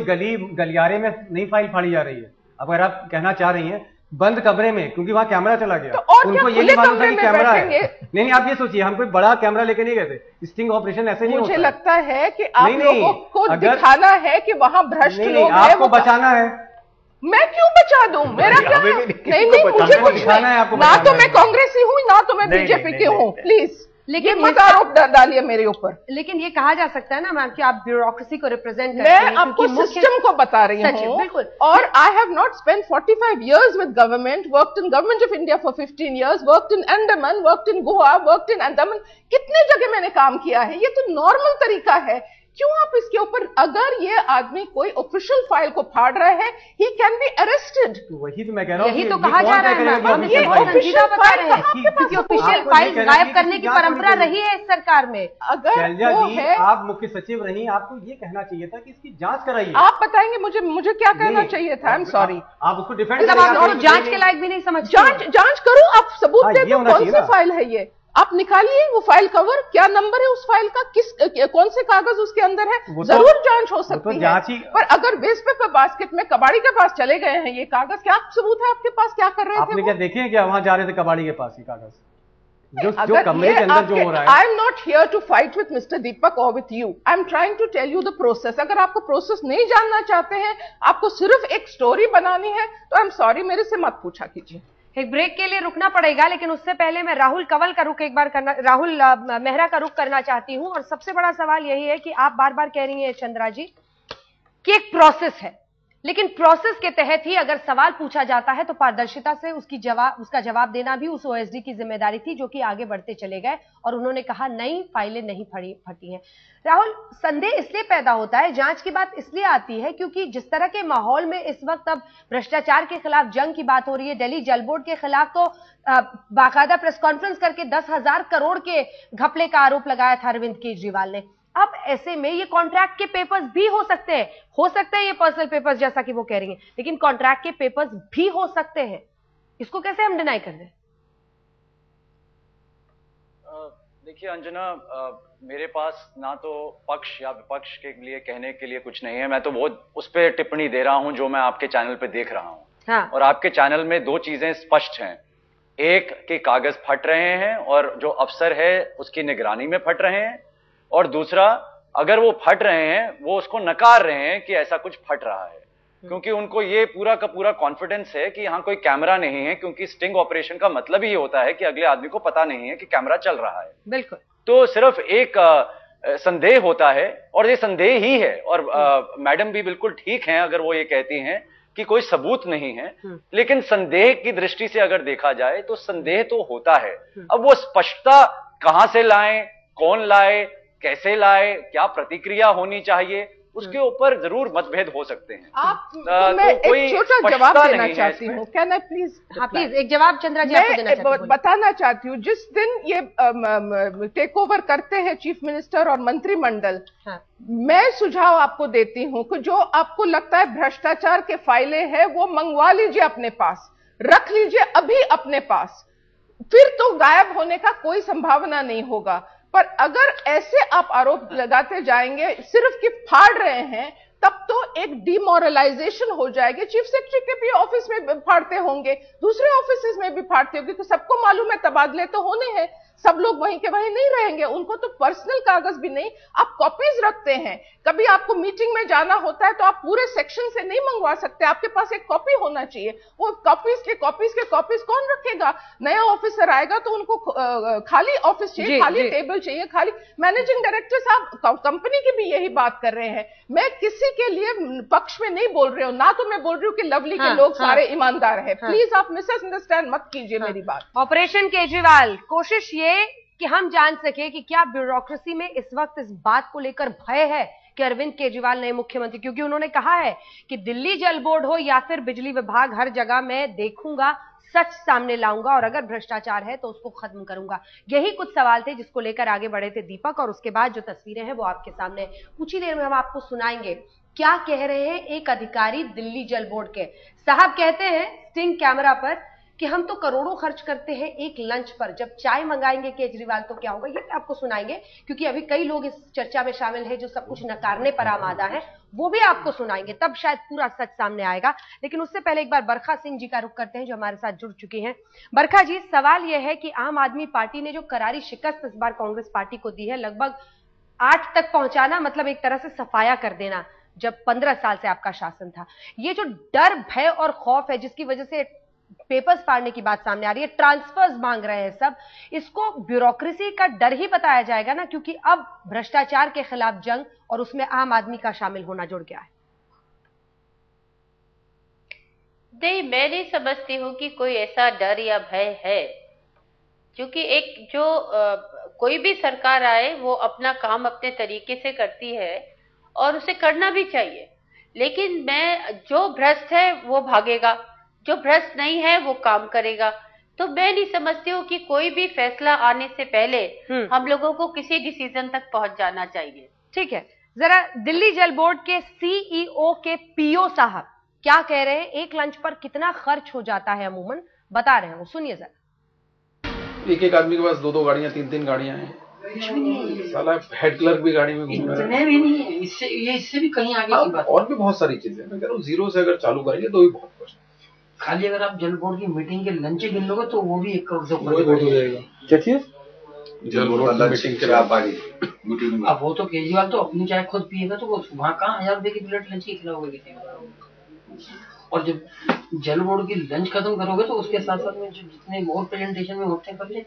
गलियारे में नहीं फाइल फाड़ी जा रही है। अगर आप कहना चाह रही हैं बंद कमरे में, क्योंकि वहां कैमरा चला गया, तो उनको ये नहीं मालूम था कि कैमरा है। नहीं, आप ये सोचिए, हम कोई बड़ा कैमरा लेके नहीं गए थे। स्टिंग ऑपरेशन ऐसे नहीं होता। मुझे लगता है कि आप लोगों को दिखाना है कि वहां भ्रष्ट लोग हैं, आपको बचाना है। मैं क्यों बचा दूं? मेरा क्या? नहीं, मुझे कुछ दिखाना है आपको। ना तो मैं कांग्रेसी हूं, ना तो मैं बीजेपी के हूं, प्लीज। लेकिन मत आरोप डालिए मेरे ऊपर। लेकिन ये कहा जा सकता है ना मैम कि आप ब्यूरोक्रेसी को रिप्रेजेंट करते हैं। मैं आपको सिस्टम को बता रही हूँ, बिल्कुल। और I have not spent 45 years with government, worked in government of India for 15 years, worked in Andaman, worked in Goa, worked in Andaman. कितने जगह मैंने काम किया है। ये तो नॉर्मल तरीका है क्यों आप इसके ऊपर, अगर ये आदमी कोई ऑफिशियल फाइल को फाड़ रहे हैं, ही कैन बी अरेस्टेड। वही तो मैं कह रहा हूँ, यही तो कहा जा रहा है। हम ये ऑफिशियल फाइल क्योंकि ऑफिशियल फाइल गायब करने की परंपरा रही है इस सरकार में। अगर वो है, आप मुख्य सचिव रही, आपको ये कहना चाहिए था कि इसकी जांच कराइए। आप बताएंगे मुझे क्या कहना चाहिए था? आई एम सॉरी, आप उसको डिफेंड जांच के लायक भी नहीं समझते। जांच करो, आप सबूत दे दो, कौन सी फाइल है ये, आप निकालिए वो फाइल कवर, क्या नंबर है उस फाइल का, कौन से कागज उसके अंदर है, जरूर जांच हो सकती है। पर अगर वेस्ट पेपर बास्केट में कबाड़ी के पास चले गए हैं ये कागज, क्या सबूत है आपके पास, क्या कर रहे थे? आपने क्या देखे हैं क्या वहां जा रहे थे कबाड़ी के पास ये कागज? जो कमरे के अंदर जो हो रहा है। I am not here to fight with mister Deepak और with you, I am trying to tell you the process. अगर आपको प्रोसेस नहीं जानना चाहते हैं, आपको सिर्फ एक स्टोरी बनानी है, तो आई एम सॉरी, मेरे से मत पूछा कीजिए। एक ब्रेक के लिए रुकना पड़ेगा, लेकिन उससे पहले मैं राहुल कंवल का रुख राहुल मेहरा का रुख करना चाहती हूं। और सबसे बड़ा सवाल यही है कि आप बार बार कह रही हैं चंद्रा जी कि एक प्रोसेस है, लेकिन प्रोसेस के तहत ही अगर सवाल पूछा जाता है तो पारदर्शिता से उसका जवाब देना भी उस ओएसडी की जिम्मेदारी थी, जो कि आगे बढ़ते चले गए और उन्होंने कहा नई फाइलें नहीं फटी हैं। राहुल, संदेह इसलिए पैदा होता है, जांच की बात इसलिए आती है क्योंकि जिस तरह के माहौल में इस वक्त अब भ्रष्टाचार के खिलाफ जंग की बात हो रही है, दिल्ली जल बोर्ड के खिलाफ तो बाकायदा प्रेस कॉन्फ्रेंस करके 10,000 करोड़ के घपले का आरोप लगाया था अरविंद केजरीवाल ने। अब ऐसे में ये कॉन्ट्रैक्ट के पेपर्स भी हो सकते हैं ये पर्सनल पेपर्स जैसा कि वो कह रही हैं, लेकिन कॉन्ट्रैक्ट के पेपर्स भी हो सकते हैं, इसको कैसे हम डिनाई कर दें? देखिए अंजना, मेरे पास ना तो पक्ष या विपक्ष के लिए कहने के लिए कुछ नहीं है। मैं तो बहुत उस पर टिप्पणी दे रहा हूं जो मैं आपके चैनल पे देख रहा हूं। हाँ। और आपके चैनल में दो चीजें स्पष्ट हैं, एक कि कागज फट रहे हैं और जो अफसर है उसकी निगरानी में फट रहे हैं, और दूसरा अगर वो फट रहे हैं वो उसको नकार रहे हैं कि ऐसा कुछ फट रहा है, क्योंकि उनको ये पूरा का पूरा कॉन्फिडेंस है कि यहाँ कोई कैमरा नहीं है, क्योंकि स्टिंग ऑपरेशन का मतलब ही होता है कि अगले आदमी को पता नहीं है कि कैमरा चल रहा है। बिल्कुल। तो सिर्फ एक संदेह होता है, और ये संदेह ही है। और मैडम भी बिल्कुल ठीक हैं अगर वो ये कहती हैं कि कोई सबूत नहीं है, लेकिन संदेह की दृष्टि से अगर देखा जाए तो संदेह तो होता है। अब वो स्पष्टता कहां से लाएं, कौन लाए, कैसे लाए, क्या प्रतिक्रिया होनी चाहिए, उसके ऊपर जरूर मतभेद हो सकते हैं। मैं एक छोटा जवाब देना चाहती हूँ, कैन आई प्लीज? हाँ प्लीज, एक जवाब चंद्रा जी आपको देना चाहती हूँ। बताना चाहती हूँ, जिस दिन ये टेक ओवर करते हैं चीफ मिनिस्टर और मंत्रिमंडल, मैं सुझाव आपको देती हूँ कि जो आपको लगता है भ्रष्टाचार के फाइलें हैं वो मंगवा लीजिए अपने पास, रख लीजिए अभी अपने पास, फिर तो गायब होने का कोई संभावना नहीं होगा। पर अगर ऐसे आप आरोप लगाते जाएंगे सिर्फ कि फाड़ रहे हैं, तब तो एक डिमोरलाइजेशन हो जाएगी। चीफ सेक्रेटरी के भी ऑफिस में फाड़ते होंगे, दूसरे ऑफिस में भी फाड़ते होंगे, क्योंकि सबको मालूम है तबादले तो होने हैं, सब लोग वहीं के वहीं नहीं रहेंगे, उनको तो पर्सनल कागज भी नहीं, आप कॉपीज रखते हैं। कभी आपको मीटिंग में जाना होता है तो आप पूरे सेक्शन से नहीं मंगवा सकते, आपके पास एक कॉपी होना चाहिए। वो कॉपीज कौन रखेगा? नया ऑफिसर आएगा तो उनको खाली ऑफिस चाहिए, खाली टेबल चाहिए, खाली। मैनेजिंग डायरेक्टर साहब कंपनी की भी यही बात कर रहे हैं। मैं किसी के लिए पक्ष में नहीं बोल रही हूँ, ना तो मैं बोल रही हूँ कि लवली के लोग सारे ईमानदार है। प्लीज आप मिसअंडरस्टैंड मत कीजिए मेरी बात। ऑपरेशन केजरीवाल, कोशिश ये कि हम जान सके कि क्या ब्यूरोक्रेसी में इस वक्त इस बात को लेकर भय है कि अरविंद केजरीवाल नए मुख्यमंत्री, क्योंकि उन्होंने कहा है कि दिल्ली जल बोर्ड हो या फिर बिजली विभाग, हर जगह मैं देखूंगा, सच सामने लाऊंगा और अगर भ्रष्टाचार है तो उसको खत्म करूंगा। यही कुछ सवाल थे जिसको लेकर आगे बढ़े थे दीपक, और उसके बाद जो तस्वीरें हैं वो आपके सामने कुछ ही देर में हम आपको सुनाएंगे। क्या कह रहे हैं एक अधिकारी दिल्ली जल बोर्ड के? साहब कहते हैं स्टिंग कैमरा पर कि हम तो करोड़ों खर्च करते हैं एक लंच पर, जब चाय मंगाएंगे केजरीवाल तो क्या होगा, ये आपको सुनाएंगे, क्योंकि अभी कई लोग इस चर्चा में शामिल हैं जो सब कुछ नकारने पर आमादा है, वो भी आपको सुनाएंगे, तब शायद पूरा सच सामने आएगा। लेकिन उससे पहले एक बार बरखा सिंह जी का रुख करते हैं जो हमारे साथ जुड़ चुकी हैं। बरखा जी, सवाल यह है कि आम आदमी पार्टी ने जो करारी शिकस्त इस बार कांग्रेस पार्टी को दी है, लगभग 8 तक पहुंचाना, मतलब एक तरह से सफाया कर देना, जब 15 साल से आपका शासन था, ये जो डर, भय और खौफ है जिसकी वजह से पेपर्स फाड़ने की बात सामने आ रही है, ट्रांसफर्स मांग रहे हैं सब, इसको ब्यूरोक्रेसी का डर ही बताया जाएगा ना, क्योंकि अब भ्रष्टाचार के खिलाफ जंग और उसमें आम आदमी का शामिल होना जुड़ गया है। नहीं, मैं नहीं समझती हूँ कि कोई ऐसा डर या भय है। क्योंकि एक जो कोई भी सरकार आए वो अपना काम अपने तरीके से करती है और उसे करना भी चाहिए, लेकिन जो भ्रष्ट है वो भागेगा, जो भ्रष्ट नहीं है वो काम करेगा। तो मैं नहीं समझती हूँ कि कोई भी फैसला आने से पहले हम लोगों को किसी डिसीजन तक पहुंच जाना चाहिए। ठीक है, जरा दिल्ली जल बोर्ड के सीईओ के पीओ साहब क्या कह रहे हैं, एक लंच पर कितना खर्च हो जाता है अमूमन, बता रहे हैं वो, सुनिए जरा। एक एक आदमी के पास 2-2 गाड़ियां, 3-3 गाड़ियां हैं। कुछ भी नहीं है, साला हेड क्लर्क भी गाड़ी में घूम रहा है। इतने भी नहीं है, इससे भी कहीं आगे की बात। और भी बहुत सारी चीजें, मैं कह रहा हूँ जीरो से अगर चालू करेंगे तो भी बहुत कुछ। खाली अगर आप जल बोर्ड की मीटिंग के लंच गिन लोगे तो वो भी 1 करोड़ से ऊपर हो जाएगा। क्या चीज? जल बोर्ड की मीटिंग के बाद अब वो तो केजरीवाल तो अपनी चाय खुद पिएगा, तो वो वहाँ कहाँ 1000 रुपए की प्लेट लंच की खिलाओगे किसी को? और जब जल बोर्ड की लंच खत्म करोगे तो उसके साथ साथ में जो जितने और प्रेजेंटेशन में होते हैं कर ले,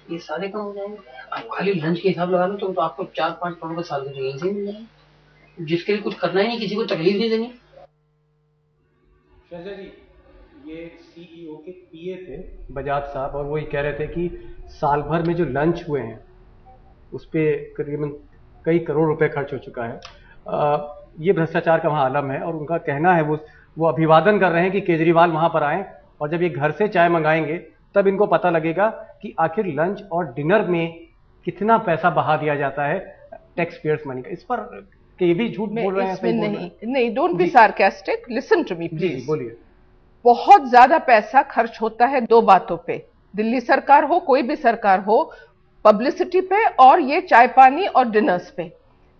ये सारे कम हो जाएंगे। आप खाली लंच के हिसाब लगा लो तो आपको 4-5 करोड़ का साल की जगह से मिल जाएगा, जिसके लिए कुछ करना ही नहीं, किसी को तकलीफ नहीं देनी। शैलजा जी, ये सीईओ के पीए थे बजाज साहब, और वही कह रहे थे कि साल भर में जो लंच हुए हैं उस पर करीबन कई करोड़ रुपए खर्च हो चुका है। ये भ्रष्टाचार का वहाँ आलम है, और उनका कहना है वो अभिवादन कर रहे हैं कि केजरीवाल वहाँ पर आएँ, और जब ये घर से चाय मंगाएंगे तब इनको पता लगेगा कि आखिर लंच और डिनर में कितना पैसा बहा दिया जाता है टैक्स पेयर्स मनी का। इस पर ये भी झूठ बोल रहे हैं? नहीं, don't be sarcastic, listen to me please. बोलिए। बहुत ज्यादा पैसा खर्च होता है 2 बातों पे, दिल्ली सरकार हो कोई भी सरकार हो, पब्लिसिटी पे और ये चाय पानी और डिनर्स पे।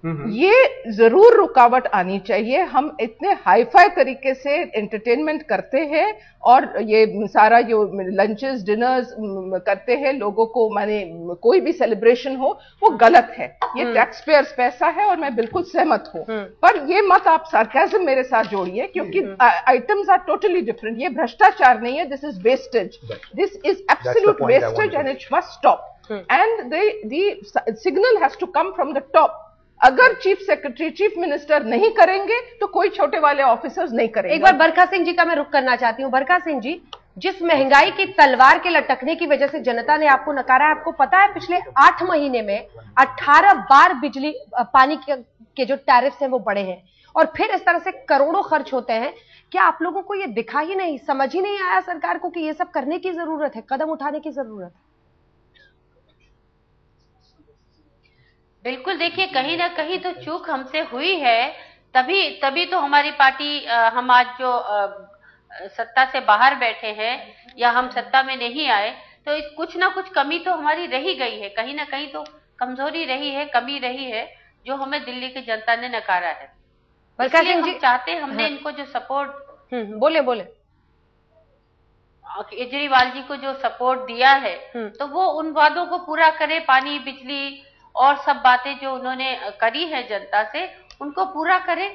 ये जरूर रुकावट आनी चाहिए। हम इतने हाईफाई तरीके से एंटरटेनमेंट करते हैं और ये सारा जो लंचेस डिनर्स करते हैं लोगों को, माने कोई भी सेलिब्रेशन हो वो गलत है, ये टैक्स पेयर्स पैसा है और मैं बिल्कुल सहमत हूं। पर ये मत आप सार्काज़म मेरे साथ जोड़िए, क्योंकि आइटम्स आर टोटली डिफरेंट। ये भ्रष्टाचार नहीं है, this is wastage, this is absolute wastage and it must stop and the signal has to come from the top. अगर चीफ सेक्रेटरी चीफ मिनिस्टर नहीं करेंगे तो कोई छोटे वाले ऑफिसर्स नहीं करेंगे। एक बार बरखा सिंह जी का मैं रुख करना चाहती हूँ। बरखा सिंह जी, जिस महंगाई की तलवार के लटकने की वजह से जनता ने आपको नकारा है, आपको पता है पिछले 8 महीने में 18 बार बिजली पानी के जो टैरिफ्स हैं वो बढ़े हैं, और फिर इस तरह से करोड़ों खर्च होते हैं। क्या आप लोगों को ये दिखा ही नहीं, समझ ही नहीं आया सरकार को कि ये सब करने की जरूरत है, कदम उठाने की जरूरत है? बिल्कुल, देखिए कहीं ना कहीं तो चूक हमसे हुई है, तभी तो हमारी पार्टी, हम आज जो सत्ता से बाहर बैठे हैं या हम सत्ता में नहीं आए, तो कुछ ना कुछ कमी तो हमारी रही गई है, कहीं ना कहीं तो कमजोरी रही है, कमी रही है, जो हमें दिल्ली की जनता ने नकारा है। इसलिए हम चाहते हैं, हमने इनको जो सपोर्ट बोले केजरीवाल जी को जो सपोर्ट दिया है, तो वो उन वादों को पूरा करे, पानी बिजली और सब बातें जो उन्होंने करी है जनता से, उनको पूरा करें,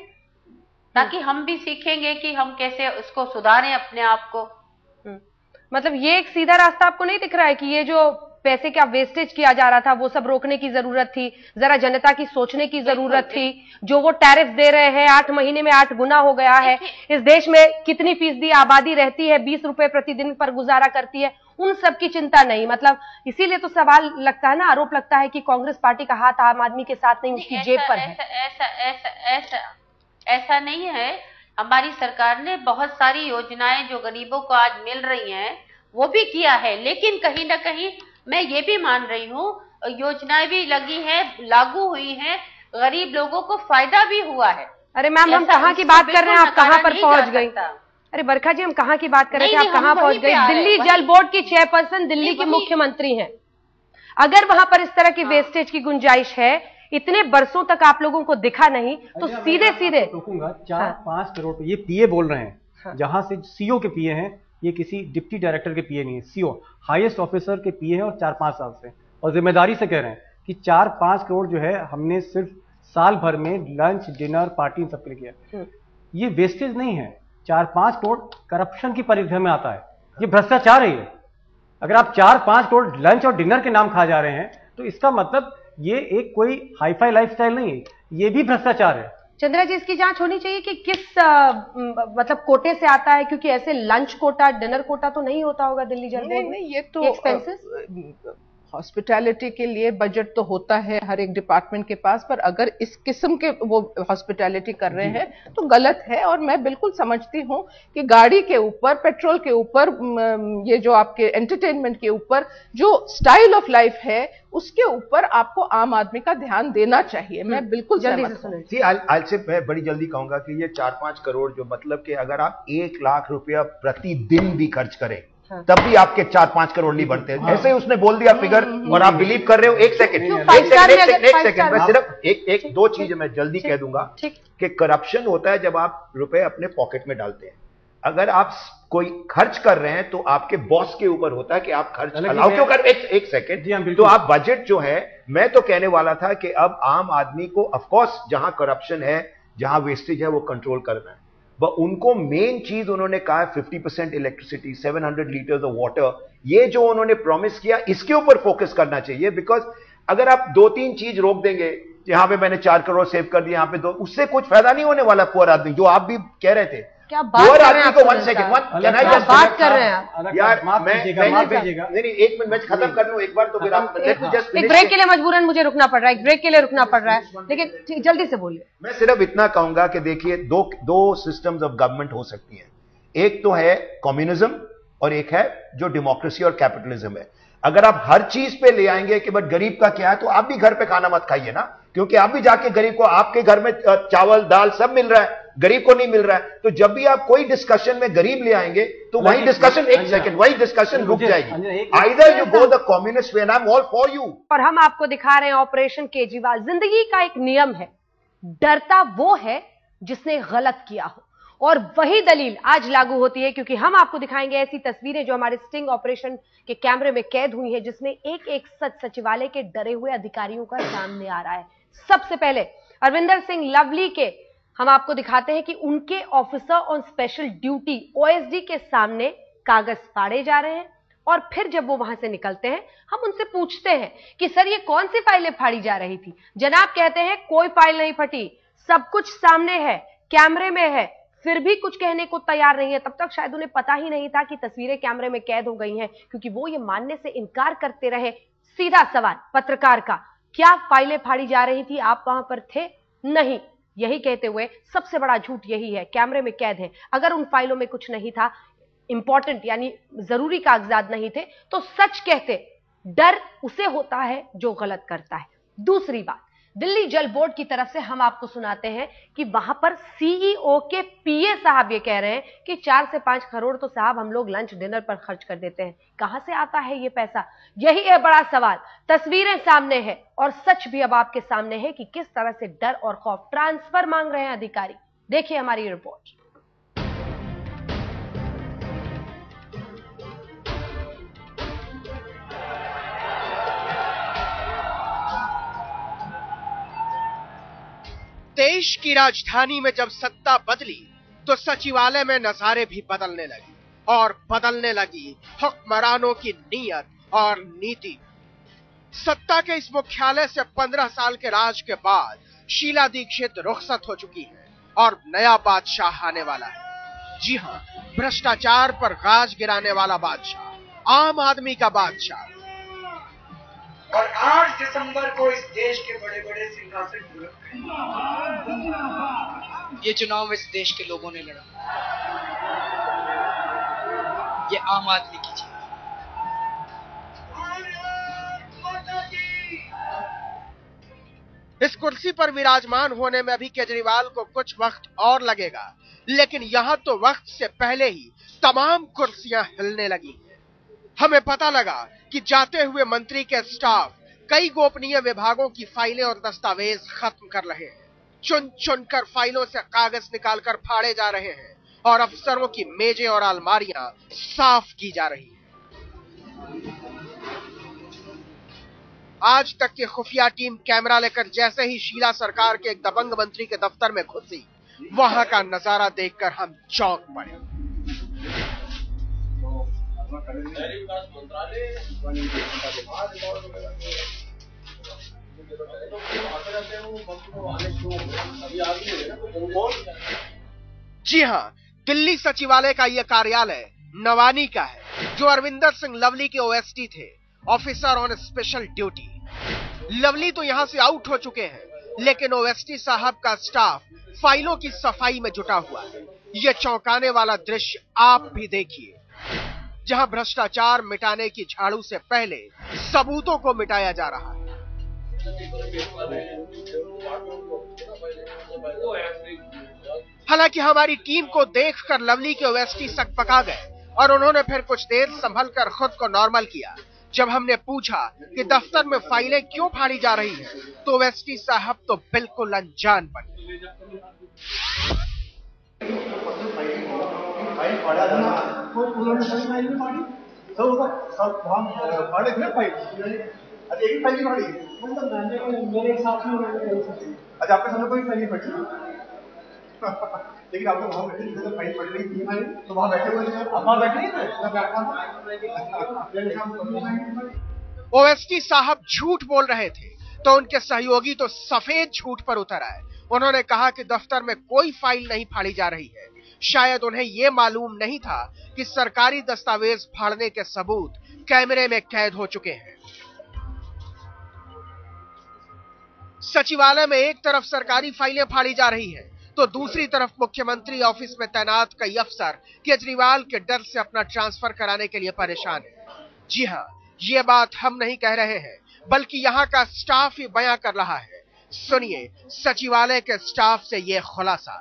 ताकि हम भी सीखेंगे कि हम कैसे उसको सुधारें अपने आप को। मतलब ये एक सीधा रास्ता आपको नहीं दिख रहा है कि ये जो पैसे का वेस्टेज किया जा रहा था वो सब रोकने की जरूरत थी, जरा जनता की सोचने की जरूरत थी। जो वो टैरिफ दे रहे हैं 8 महीने में 8 गुना हो गया है। इस देश में कितनी फीसदी आबादी रहती है, 20 रुपए प्रतिदिन पर गुजारा करती है, उन सब की चिंता नहीं। मतलब इसीलिए तो सवाल लगता है ना, आरोप लगता है कि कांग्रेस पार्टी का हाथ आम आदमी के साथ नहीं, उसकी जेब पर है। ऐसा नहीं है। हमारी सरकार ने बहुत सारी योजनाएं जो गरीबों को आज मिल रही हैं वो भी किया है, लेकिन कहीं ना कहीं मैं ये भी मान रही हूँ, योजनाएं भी लगी हैं, लागू हुई हैं, गरीब लोगों को फायदा भी हुआ है। अरे मैम, हम कहाँ की बात कर रहे हैं, आप कहाँ पर पहुंच गई? अरे बरखा जी, हम कहाँ की बात कर रहे थे, आप कहाँ पहुंच गई? दिल्ली जल बोर्ड की चेयरपर्सन दिल्ली की मुख्यमंत्री हैं। अगर वहां पर इस तरह की वेस्टेज की गुंजाइश है, इतने बरसों तक आप लोगों को दिखा नहीं, तो सीधे सीधे रोकूंगा। 4-5 करोड़ ये पीए बोल रहे हैं, जहां से सीओ के पीए हैं, ये किसी डिप्टी डायरेक्टर के पीए नहीं है, सीओ हाईएस्ट ऑफिसर के पीए हैं, और 4-5 साल से, और जिम्मेदारी से कह रहे हैं कि 4-5 करोड़ जो है हमने सिर्फ साल भर में लंच डिनर पार्टी इन सबके लिए किया। ये वेस्टेज नहीं है, 4-5 करोड़ करप्शन की परिधि में आता है, ये भ्रष्टाचार है। अगर आप 4-5 करोड़ लंच और डिनर के नाम खा जा रहे हैं तो इसका मतलब ये एक कोई हाईफाई लाइफस्टाइल नहीं है, ये भी भ्रष्टाचार है। चंद्रा जी, इसकी जांच होनी चाहिए कि किस मतलब कोटे से आता है, क्योंकि ऐसे लंच कोटा, डिनर कोटा तो नहीं होता होगा दिल्ली जल बोर्ड में। नहीं, ये तो एक्सपेंसेस हॉस्पिटैलिटी के लिए बजट तो होता है हर एक डिपार्टमेंट के पास, पर अगर इस किस्म के वो हॉस्पिटैलिटी कर रहे हैं तो गलत है। और मैं बिल्कुल समझती हूँ कि गाड़ी के ऊपर, पेट्रोल के ऊपर, ये जो आपके एंटरटेनमेंट के ऊपर जो स्टाइल ऑफ लाइफ है उसके ऊपर आपको आम आदमी का ध्यान देना चाहिए। मैं बिल्कुल जल्दी से मैं बड़ी जल्दी कहूंगा कि ये 4-5 करोड़ जो, मतलब कि अगर आप 1 लाख रुपया प्रतिदिन भी खर्च करें तब भी आपके 4-5 करोड़ नहीं बनते। ऐसे ही उसने बोल दिया फिगर और आप बिलीव कर रहे हो। एक सेकंड मैं सिर्फ एक दो चीजें मैं जल्दी कह दूंगा कि करप्शन होता है जब आप रुपए अपने पॉकेट में डालते हैं। अगर आप कोई खर्च कर रहे हैं तो आपके बॉस के ऊपर होता है कि आप खर्च अलाउ क्यों कर। एक सेकंड, तो आप बजट जो है, मैं तो कहने वाला था कि अब आम आदमी को ऑफकोर्स जहां करप्शन है, जहां वेस्टेज है, वो कंट्रोल करना है। वह उनको मेन चीज उन्होंने कहा 50% इलेक्ट्रिसिटी, 700 लीटर्स ऑफ वाटर, ये जो उन्होंने प्रॉमिस किया इसके ऊपर फोकस करना चाहिए। बिकॉज अगर आप 2-3 चीज रोक देंगे, यहां पे मैंने 4 करोड़ सेव कर दिया, यहां पे 2, उससे कुछ फायदा नहीं होने वाला पुअर आदमी, जो आप भी कह रहे थे। क्या बात आदमी को 1 सेकंड बात कर रहे हैं यार, नहीं 1 मिनट मैं खत्म कर लूं एक बार, तो फिर आप एक ब्रेक के लिए मजबूरन मुझे रुकना पड़ रहा है, एक ब्रेक के लिए रुकना पड़ रहा है, लेकिन जल्दी से बोलिए। मैं सिर्फ इतना कहूंगा कि देखिए, दो सिस्टम्स ऑफ गवर्नमेंट हो सकती हैं। एक तो है कम्युनिज्म और एक है जो डेमोक्रेसी और कैपिटलिज्म है। अगर आप हर चीज पे ले आएंगे कि बट गरीब का क्या है, तो आप भी घर पे खाना मत खाइए ना, क्योंकि आप भी जाके गरीब को, आपके घर में चावल दाल सब मिल रहा है, गरीब को नहीं मिल रहा है। तो जब भी आप कोई डिस्कशन में गरीब ले आएंगे तो वही डिस्कशन, एक सेकंड, वही डिस्कशन रुक जाएगी। Either you go the communist way, I am all for you. और हम आपको दिखा रहे हैं ऑपरेशन केजरीवाल। जिंदगी का एक नियम है, डरता वो है जिसने गलत किया हो, और वही दलील आज लागू होती है, क्योंकि हम आपको दिखाएंगे ऐसी तस्वीरें जो हमारे स्टिंग ऑपरेशन के कैमरे में कैद हुई है, जिसमें एक एक सचिवालय के डरे हुए अधिकारियों का सामने आ रहा है। सबसे पहले अरविंदर सिंह लवली के हम आपको दिखाते हैं कि उनके officer on special duty OSD के सामने कागज फाड़े जा रहे हैं, और फिर जब वो वहां से निकलते हैं हम उनसे पूछते हैं कि सर ये कौन सी फाइलें फाड़ी जा रही थी। जनाब कहते हैं कोई फाइल नहीं फटी, सब कुछ सामने है, कैमरे में है, फिर भी कुछ कहने को तैयार नहीं है। तब तक शायद उन्हें पता ही नहीं था कि तस्वीरें कैमरे में कैद हो गई हैं, क्योंकि वो ये मानने से इनकार करते रहे। सीधा सवाल पत्रकार का, क्या फाइलें फाड़ी जा रही थी, आप वहां पर थे? नहीं, यही कहते हुए सबसे बड़ा झूठ यही है, कैमरे में कैद है। अगर उन फाइलों में कुछ नहीं था, इंपॉर्टेंट यानी जरूरी कागजात नहीं थे, तो सच कहते। डर उसे होता है जो गलत करता है। दूसरी बात, दिल्ली जल बोर्ड की तरफ से हम आपको सुनाते हैं कि वहां पर सीईओ के पीए साहब ये कह रहे हैं कि 4 से 5 करोड़ तो साहब हम लोग लंच डिनर पर खर्च कर देते हैं। कहां से आता है ये पैसा? यही है बड़ा सवाल। तस्वीरें सामने है और सच भी अब आपके सामने है कि किस तरह से डर और खौफ ट्रांसफर मांग रहे हैं अधिकारी। देखिए हमारी रिपोर्ट। देश की राजधानी में जब सत्ता बदली तो सचिवालय में नजारे भी बदलने लगे, और बदलने लगी हुक्मरानों की नीयत और नीति। सत्ता के इस मुख्यालय से 15 साल के राज के बाद शीला दीक्षित रुखसत हो चुकी है और नया बादशाह आने वाला है। जी हां, भ्रष्टाचार पर गाज गिराने वाला बादशाह, आम आदमी का बादशाह। और 8 दिसंबर को इस देश के बड़े बड़े सिंहासन बुलंद करेंगे। ये चुनाव इस देश के लोगों ने लड़ा, ये आम आदमी की जीत। इस कुर्सी पर विराजमान होने में अभी केजरीवाल को कुछ वक्त और लगेगा, लेकिन यहां तो वक्त से पहले ही तमाम कुर्सियां हिलने लगी। हमें पता लगा कि जाते हुए मंत्री के स्टाफ कई गोपनीय विभागों की फाइलें और दस्तावेज खत्म कर रहे हैं। चुन चुनकर फाइलों से कागज निकालकर फाड़े जा रहे हैं और अफसरों की मेजें और अलमारियां साफ की जा रही हैं। आज तक की खुफिया टीम कैमरा लेकर जैसे ही शीला सरकार के एक दबंग मंत्री के दफ्तर में घुसी, वहां का नजारा देखकर हम चौंक पड़े। जी हां, दिल्ली सचिवालय का यह कार्यालय नवानी का है, जो अरविंदर सिंह लवली के ओएसडी थे, officer on special duty. Lovely तो यहां से आउट हो चुके हैं, लेकिन ओएसडी साहब का स्टाफ फाइलों की सफाई में जुटा हुआ है। यह चौंकाने वाला दृश्य आप भी देखिए, जहां भ्रष्टाचार मिटाने की झाड़ू से पहले सबूतों को मिटाया जा रहा है। हालांकि हमारी टीम को देखकर लवली के ओएसडी सकपका गए और उन्होंने फिर कुछ देर संभल कर खुद को नॉर्मल किया। जब हमने पूछा कि दफ्तर में फाइलें क्यों फाड़ी जा रही हैं, तो ओएसडी साहब तो बिल्कुल अनजान बने। अच्छा, आपके सामने कोई फाइल नहीं फटी, लेकिन आपको वहां बैठे जब फाइल पड़ रही थी तो वहां बैठे हुए थे, आप वहां बैठे थे। ओएसडी साहब झूठ बोल रहे थे तो उनके सहयोगी तो सफेद झूठ पर उतर आए। उन्होंने कहा कि दफ्तर में कोई फाइल नहीं फाड़ी जा रही है। शायद उन्हें यह मालूम नहीं था कि सरकारी दस्तावेज फाड़ने के सबूत कैमरे में कैद हो चुके हैं। सचिवालय में एक तरफ सरकारी फाइलें फाड़ी जा रही हैं, तो दूसरी तरफ मुख्यमंत्री ऑफिस में तैनात कई अफसर केजरीवाल के डर से अपना ट्रांसफर कराने के लिए परेशान हैं। जी हां, ये बात हम नहीं कह रहे हैं, बल्कि यहां का स्टाफ ही बयां कर रहा है। सुनिए सचिवालय के स्टाफ से ये खुलासा।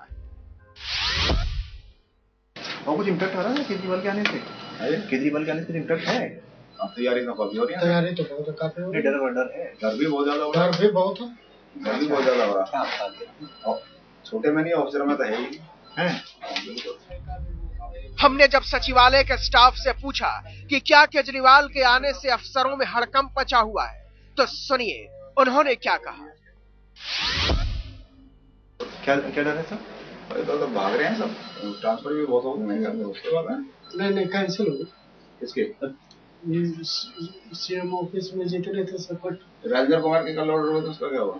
और कुछ इम्पैक्ट आ रहा है केजरीवाल के आने से? केजरीवाल के आने से इम्पैक्ट है? तैयारी तो काफी हो रही है। तैयारी तो बहुत काफी हो रही है। डर है, डर भी बहुत ज्यादा हो रहा है। डर भी बहुत है, डर भी बहुत ज्यादा हो रहा है। छोटे में नहीं, ऑफिसर में तो है ही है। हमने जब सचिवालय के स्टाफ से पूछा कि क्या केजरीवाल के आने से अफसरों में हड़कंप मचा हुआ है, तो सुनिए उन्होंने क्या कहा। क्या डर है सर? तो भाग रहे हैं सब, ट्रांसफर भी बहुत हो गए, उसके बाद नहीं कैंसिल हो गए। किसके? सीएम ऑफिस में जितने थे सब राजेंद्र कुमार के कल ऑर्डर हुआ था, उसका क्या हुआ?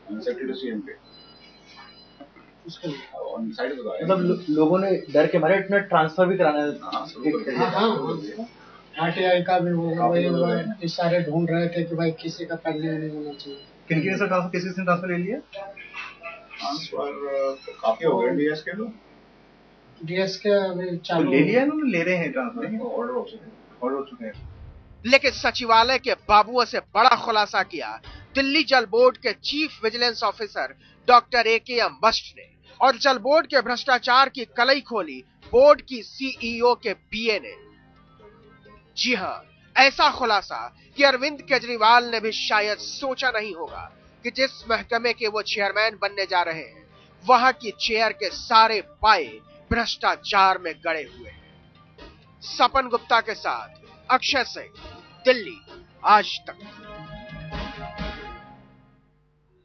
सेक्रेटरी सीएम पे मतलब लोगों ने डर के मारे इतना ट्रांसफर भी कराना आरटीआई का भी होगा, सारे ढूंढ रहे थे कि भाई किसी का पहले नहीं होना चाहिए। किन से ट्रांसफर, किसी से ट्रांसफर ले लिया? ट्रांसफर काफी हो गए। डीएस के लोग, डीएस के अभी चालू ले लिया, ले रहे हैं ट्रांसफर, ऑर्डर हो चुके हैं। लेकिन सचिवालय के बाबुओं से बड़ा खुलासा किया दिल्ली जल बोर्ड के chief vigilance officer doctor AKM must ने, और जल बोर्ड के भ्रष्टाचार की कलई खोली बोर्ड की CEO के BA ने। जी हां, ऐसा खुलासा कि अरविंद केजरीवाल ने भी शायद सोचा नहीं होगा कि जिस महकमे के वो चेयरमैन बनने जा रहे हैं, वहां की चेयर के सारे पाए भ्रष्टाचार में गड़े हुए हैं। सपन गुप्ता के साथ अक्षय सिंह, दिल्ली आज तक।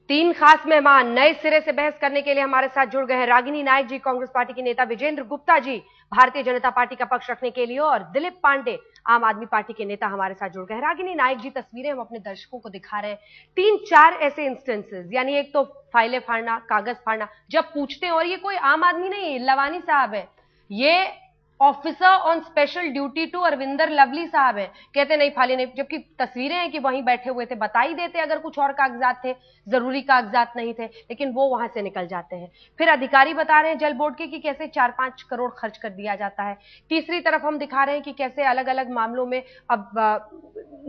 3 खास मेहमान नए सिरे से बहस करने के लिए हमारे साथ जुड़ गए हैं। रागिनी नायक जी कांग्रेस पार्टी के नेता, विजेंद्र गुप्ता जी भारतीय जनता पार्टी का पक्ष रखने के लिए, और दिलीप पांडे आम आदमी पार्टी के नेता हमारे साथ जुड़ गए हैं। रागिनी नायक जी, तस्वीरें हम अपने दर्शकों को दिखा रहे हैं, 3-4 ऐसे इंस्टेंसेस, यानी एक तो फाइलें फाड़ना, कागज फाड़ना, जब पूछते हैं, और ये कोई आम आदमी नहीं, लवानी साहब है, ये officer on special duty to Arvinder Lovely sahab है, कहते नहीं फाइलें नहीं, जबकि तस्वीरें हैं कि वहीं बैठे हुए थे, बता ही देते अगर कुछ और कागजात थे, जरूरी कागजात नहीं थे, लेकिन वो वहां से निकल जाते हैं। फिर अधिकारी बता रहे हैं जल बोर्ड के कि कैसे 4-5 करोड़ खर्च कर दिया जाता है। तीसरी तरफ हम दिखा रहे हैं कि कैसे अलग अलग मामलों में अब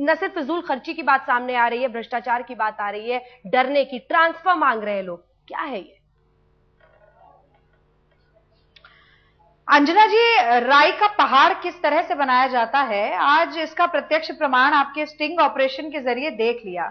न सिर्फ फिजूल खर्ची की बात सामने आ रही है, भ्रष्टाचार की बात आ रही है, डरने की, ट्रांसफर मांग रहे हैं लोग। क्या है ये? अंजना जी, राय का पहाड़ किस तरह से बनाया जाता है, आज इसका प्रत्यक्ष प्रमाण आपके स्टिंग ऑपरेशन के जरिए देख लिया।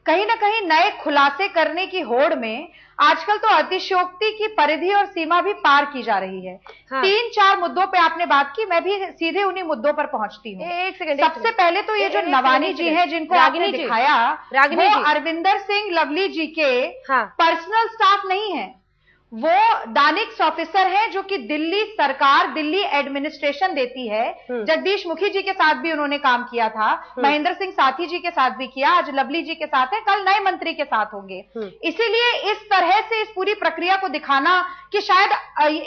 कहीं ना कहीं नए खुलासे करने की होड़ में आजकल तो अतिशयोक्ति की परिधि और सीमा भी पार की जा रही है। हाँ। 3-4 मुद्दों पे आपने बात की, मैं भी सीधे उन्हीं मुद्दों पर पहुंचती हूँ। एक सेकंड, सबसे पहले तो ये जो नवानी जी हैं जिनको आपने दिखाया, वो अरविंदर सिंह लवली जी के पर्सनल स्टाफ नहीं है, वो डानिक्स ऑफिसर हैं जो कि दिल्ली सरकार, दिल्ली एडमिनिस्ट्रेशन देती है। जगदीश मुखी जी के साथ भी उन्होंने काम किया था, महेंद्र सिंह साथी जी के साथ भी किया, आज लवली जी के साथ है, कल नए मंत्री के साथ होंगे। इसीलिए इस तरह से इस पूरी प्रक्रिया को दिखाना कि शायद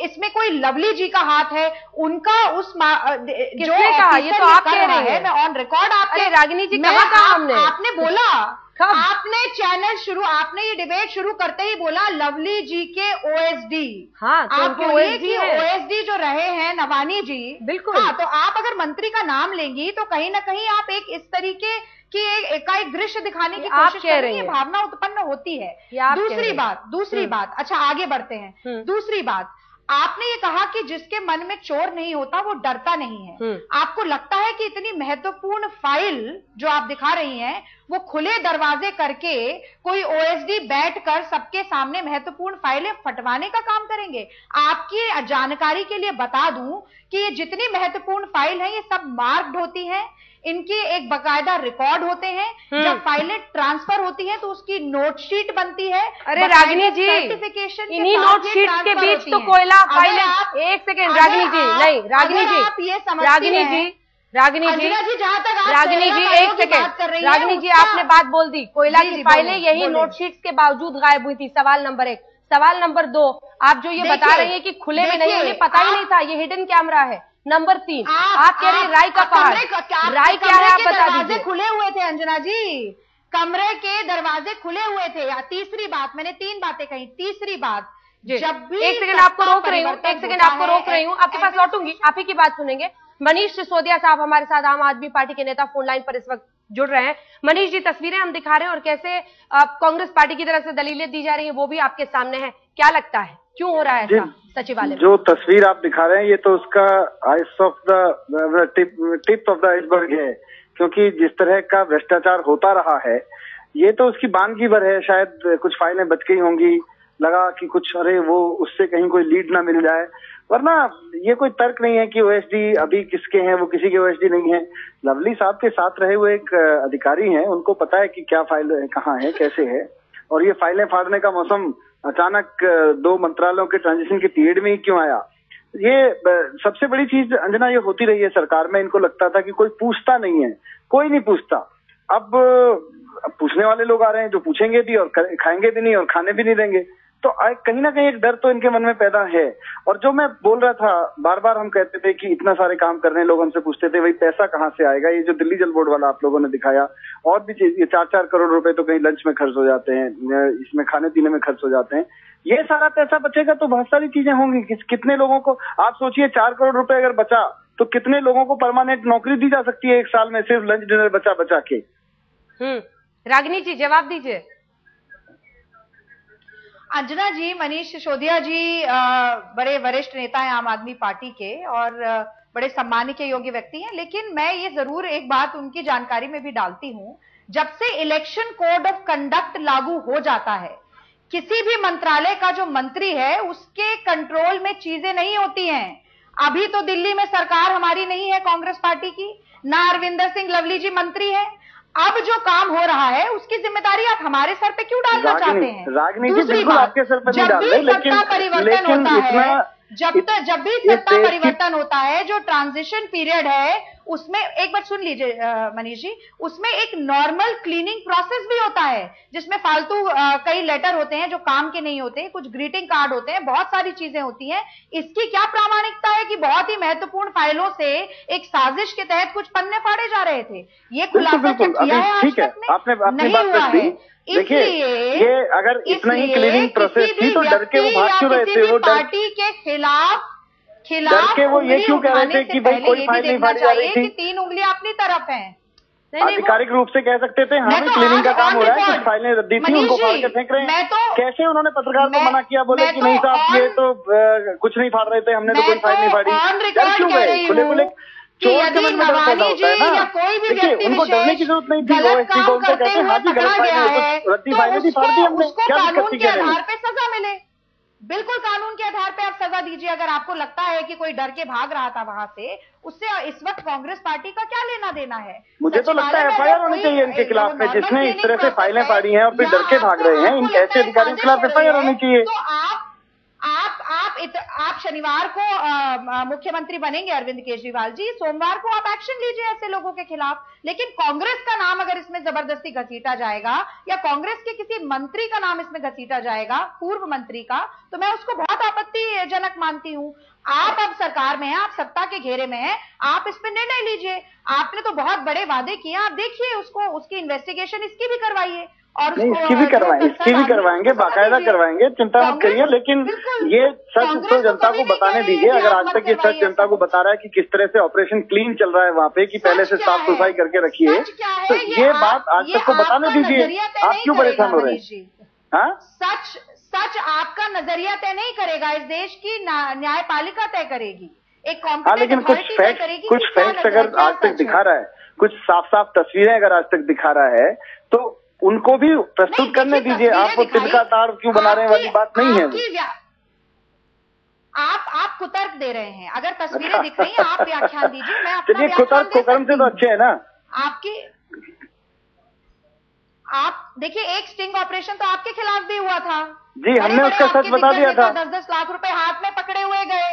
इसमें कोई लवली जी का हाथ है, उनका उस जो ये तो आप कह रहे हैं, मैं ऑन रिकॉर्ड आपके रागिनी जी कहा आपने बोला, आपने चैनल शुरू, आपने ये डिबेट शुरू करते ही बोला लवली जी के ओएसडी। हाँ, तो आप बोलिए कि ओएसडी जो रहे हैं नवानी जी, बिल्कुल। हाँ, तो आप अगर मंत्री का नाम लेंगी तो कहीं ना कहीं आप एक इस तरीके की एक दृश्य दिखाने की कोशिश कर रही है, भावना उत्पन्न होती है। दूसरी बात, अच्छा आगे बढ़ते हैं। दूसरी बात, आपने ये कहा कि जिसके मन में चोर नहीं होता वो डरता नहीं है। आपको लगता है कि इतनी महत्वपूर्ण फाइल जो आप दिखा रही हैं वो खुले दरवाजे करके कोई ओएसडी बैठकर सबके सामने महत्वपूर्ण फाइलें फटवाने का काम करेंगे? आपकी जानकारी के लिए बता दूं कि ये जितनी महत्वपूर्ण फाइल है ये सब मार्क्ड होती है, इनकी एक बकायदा रिकॉर्ड होते हैं, जब फाइलें ट्रांसफर होती हैं तो उसकी नोटशीट बनती है। अरे रागिनी जी, इन्हीं नोटशीट के बीच तो कोयला फाइलें, एक सेकेंड रागिनी जी, नहीं रागिनी जी, रागिनी जी जहां तक रागिनी जी एक सेकेंड, रागिनी जी आपने बात बोल दी, कोयला की फाइलें यही नोटशीट्स के बावजूद गायब हुई थी। सवाल नंबर 1। सवाल नंबर 2, आप जो ये बता रही है कि खुले में नहीं, उन्हें पता ही नहीं था ये हिडन कैमरा है। नंबर 3, आप कह रहे हैं राय का पहाड़, राय क्या है आप बता दीजिए। खुले हुए थे अंजना जी, कमरे के दरवाजे खुले हुए थे। तीसरी बात, मैंने 3 बातें कही, तीसरी बात, जब भी एक सेकंड आपको रोक रही हूँ, आपके पास लौटूंगी, आप ही की बात सुनेंगे। मनीष सिसोदिया साहब हमारे साथ, आम आदमी पार्टी के नेता, फोन लाइन पर इस वक्त जुड़ रहे हैं। मनीष जी, तस्वीरें हम दिखा रहे हैं और कैसे कांग्रेस पार्टी की तरफ से दलीलें दी जा रही है वो भी आपके सामने है। क्या लगता है क्यों हो रहा है ऐसा सचिवालय? जो तस्वीर आप दिखा रहे हैं ये तो उसका ice of the tip of the iceberg है, क्योंकि जिस तरह का भ्रष्टाचार होता रहा है ये तो उसकी बानगी भर है। शायद कुछ फाइलें बच गई होंगी, लगा कि कुछ अरे वो उससे कहीं कोई लीड ना मिल जाए, वरना ये कोई तर्क नहीं है कि ओएसडी अभी किसके हैं, वो किसी के ओएसडी नहीं है। लवली साहब के साथ रहे हुए एक अधिकारी हैं, उनको पता है कि क्या फाइल कहाँ है, कैसे है, और ये फाइलें फाड़ने का मौसम अचानक 2 मंत्रालयों के ट्रांजिशन के पीरियड में ही क्यों आया? ये सबसे बड़ी चीज अंजना ये होती रही है सरकार में, इनको लगता था कि कोई पूछता नहीं है, कोई नहीं पूछता। अब पूछने वाले लोग आ रहे हैं जो पूछेंगे भी और खाएंगे भी नहीं और खाने भी नहीं देंगे, तो कहीं ना कहीं एक डर तो इनके मन में पैदा है। और जो मैं बोल रहा था, बार बार हम कहते थे कि इतना सारे काम करने, लोग हमसे पूछते थे भाई पैसा कहाँ से आएगा? ये जो दिल्ली जल बोर्ड वाला आप लोगों ने दिखाया, और भी चीज, ये 4-4 करोड़ रुपए तो कहीं लंच में खर्च हो जाते हैं, इसमें खाने पीने में खर्च हो जाते हैं। ये सारा पैसा बचेगा तो बहुत सारी चीजें होंगी। कितने लोगों को आप सोचिए, 4 करोड़ रुपए अगर बचा तो कितने लोगों को परमानेंट नौकरी दी जा सकती है 1 साल में, सिर्फ लंच डिनर बचा के। रागिनी जी जवाब दीजिए। अंजना जी, मनीष सिसोदिया जी बड़े वरिष्ठ नेता हैं आम आदमी पार्टी के और बड़े सम्मान के योग्य व्यक्ति हैं, लेकिन मैं ये जरूर एक बात उनकी जानकारी में भी डालती हूं, जब से इलेक्शन कोड ऑफ कंडक्ट लागू हो जाता है, किसी भी मंत्रालय का जो मंत्री है उसके कंट्रोल में चीजें नहीं होती हैं। अभी तो दिल्ली में सरकार हमारी नहीं है कांग्रेस पार्टी की, ना अरविंदर सिंह लवली जी मंत्री है। अब जो काम हो रहा है उसकी जिम्मेदारी आप हमारे सर पे क्यों डालना चाहते हैं? दूसरी बात, आपके सर पे नहीं डाल रहे, जब भी सत्ता परिवर्तन होता है, जब भी सत्ता परिवर्तन होता है, जो ट्रांजिशन पीरियड है उसमें, एक बार सुन लीजिए मनीष जी, उसमें एक नॉर्मल क्लीनिंग प्रोसेस भी होता है जिसमें फालतू कई लेटर होते हैं जो काम के नहीं होते, कुछ ग्रीटिंग कार्ड होते हैं, बहुत सारी चीजें होती हैं। इसकी क्या प्रामाणिकता है कि बहुत ही महत्वपूर्ण फाइलों से एक साजिश के तहत कुछ पन्ने फाड़े जा रहे थे? ये खुलासा किया है आज तक नहीं हुआ है। देखिए, ये अगर इतना ही क्लीनिंग प्रोसेस थी तो डर के वो भाग क्यों रहे थे? वो पार्टी के खिलाफ डर के वो ये क्यों कह रहे थे कि भाई कोई फाइल नहीं फाड़ी जा रही थी? 3 उंगलियां अपनी तरफ हैं। आधिकारिक रूप से कह सकते थे हाँ क्लीनिंग का काम हो रहा है, कुछ फाइलें रद्दी थी उनको फाड़ के फेंक रहे हैं। कैसे उन्होंने पत्रकार को मना किया, बोले कि नहीं साहब ये तो कुछ नहीं फाड़ रहे थे, हमने तो कोई फाइल नहीं फाड़ी। डर क्यों गए? खुले खुले चोर के मन में डर पैदा होता है ना। देखिए, उनको डरने की जरूरत नहीं थी। ओएसडी को उनको कहते हैं हाँ जी गलत फाइल है, तो रद्दी फाइलें भी फाड़ दी हमने, क्या दिक्कत थी? कहने में सजा मिले, बिल्कुल कानून के आधार पे आप सजा दीजिए। अगर आपको लगता है कि कोई डर के भाग रहा था वहां से, उससे इस वक्त कांग्रेस पार्टी का क्या लेना देना है? मुझे तो लगता है एफआईआर होनी चाहिए इनके खिलाफ में, जिसने इस तरह से फाइलें फाड़ी हैं और फिर डर के भाग रहे हैं, इन ऐसे अधिकारियों के खिलाफ एफआईआर होनी चाहिए। तो आप शनिवार को मुख्यमंत्री बनेंगे अरविंद केजरीवाल जी, सोमवार को आप एक्शन लीजिए ऐसे लोगों के खिलाफ। लेकिन कांग्रेस का नाम अगर इसमें जबरदस्ती घसीटा जाएगा या कांग्रेस के किसी मंत्री का नाम इसमें घसीटा जाएगा, पूर्व मंत्री का, तो मैं उसको बहुत आपत्तिजनक मानती हूं। आप अब सरकार में हैं, आप सत्ता के घेरे में हैं, आप इस पर निर्णय लीजिए। आपने तो बहुत बड़े वादे किए, आप देखिए उसको, उसकी इन्वेस्टिगेशन इसकी भी करवाइए और नहीं, इसकी भी करवाएंगे, बाकायदा करवाएंगे, चिंता मत करिए। लेकिन ये सच तो जनता को बताने दीजिए। अगर आज तक ये सच जनता को बता रहा है कि किस तरह से ऑपरेशन क्लीन चल रहा है वहाँ पे, कि पहले से साफ सफाई करके रखिए, तो ये बात आज तक को बताने दीजिए। आप क्यों परेशान हो रहे हैं? हाँ, सच आपका नजरिया तय नहीं करेगा, इस देश की न्यायपालिका तय करेगी। एक हाँ, लेकिन कुछ फैक्ट अगर आज तक दिखा रहा है, कुछ साफ साफ तस्वीरें अगर आज तक दिखा रहा है, तो उनको भी प्रस्तुत करने दीजिए। आप वो तिल का ताड़ क्यों बना रहे हैं वाली बात नहीं है। आप कुतर्क दे रहे हैं। अगर तस्वीरें दिख रही हैं, आप व्याख्यान दीजिए। मैं चलिए, कुतर्क कुकर्म से तो अच्छे है ना आपकी। आप देखिए, एक स्टिंग ऑपरेशन तो आपके खिलाफ भी हुआ था जी, हमने उसका सच बता दिया था। 10-10 लाख रुपए हाथ में पकड़े हुए गए।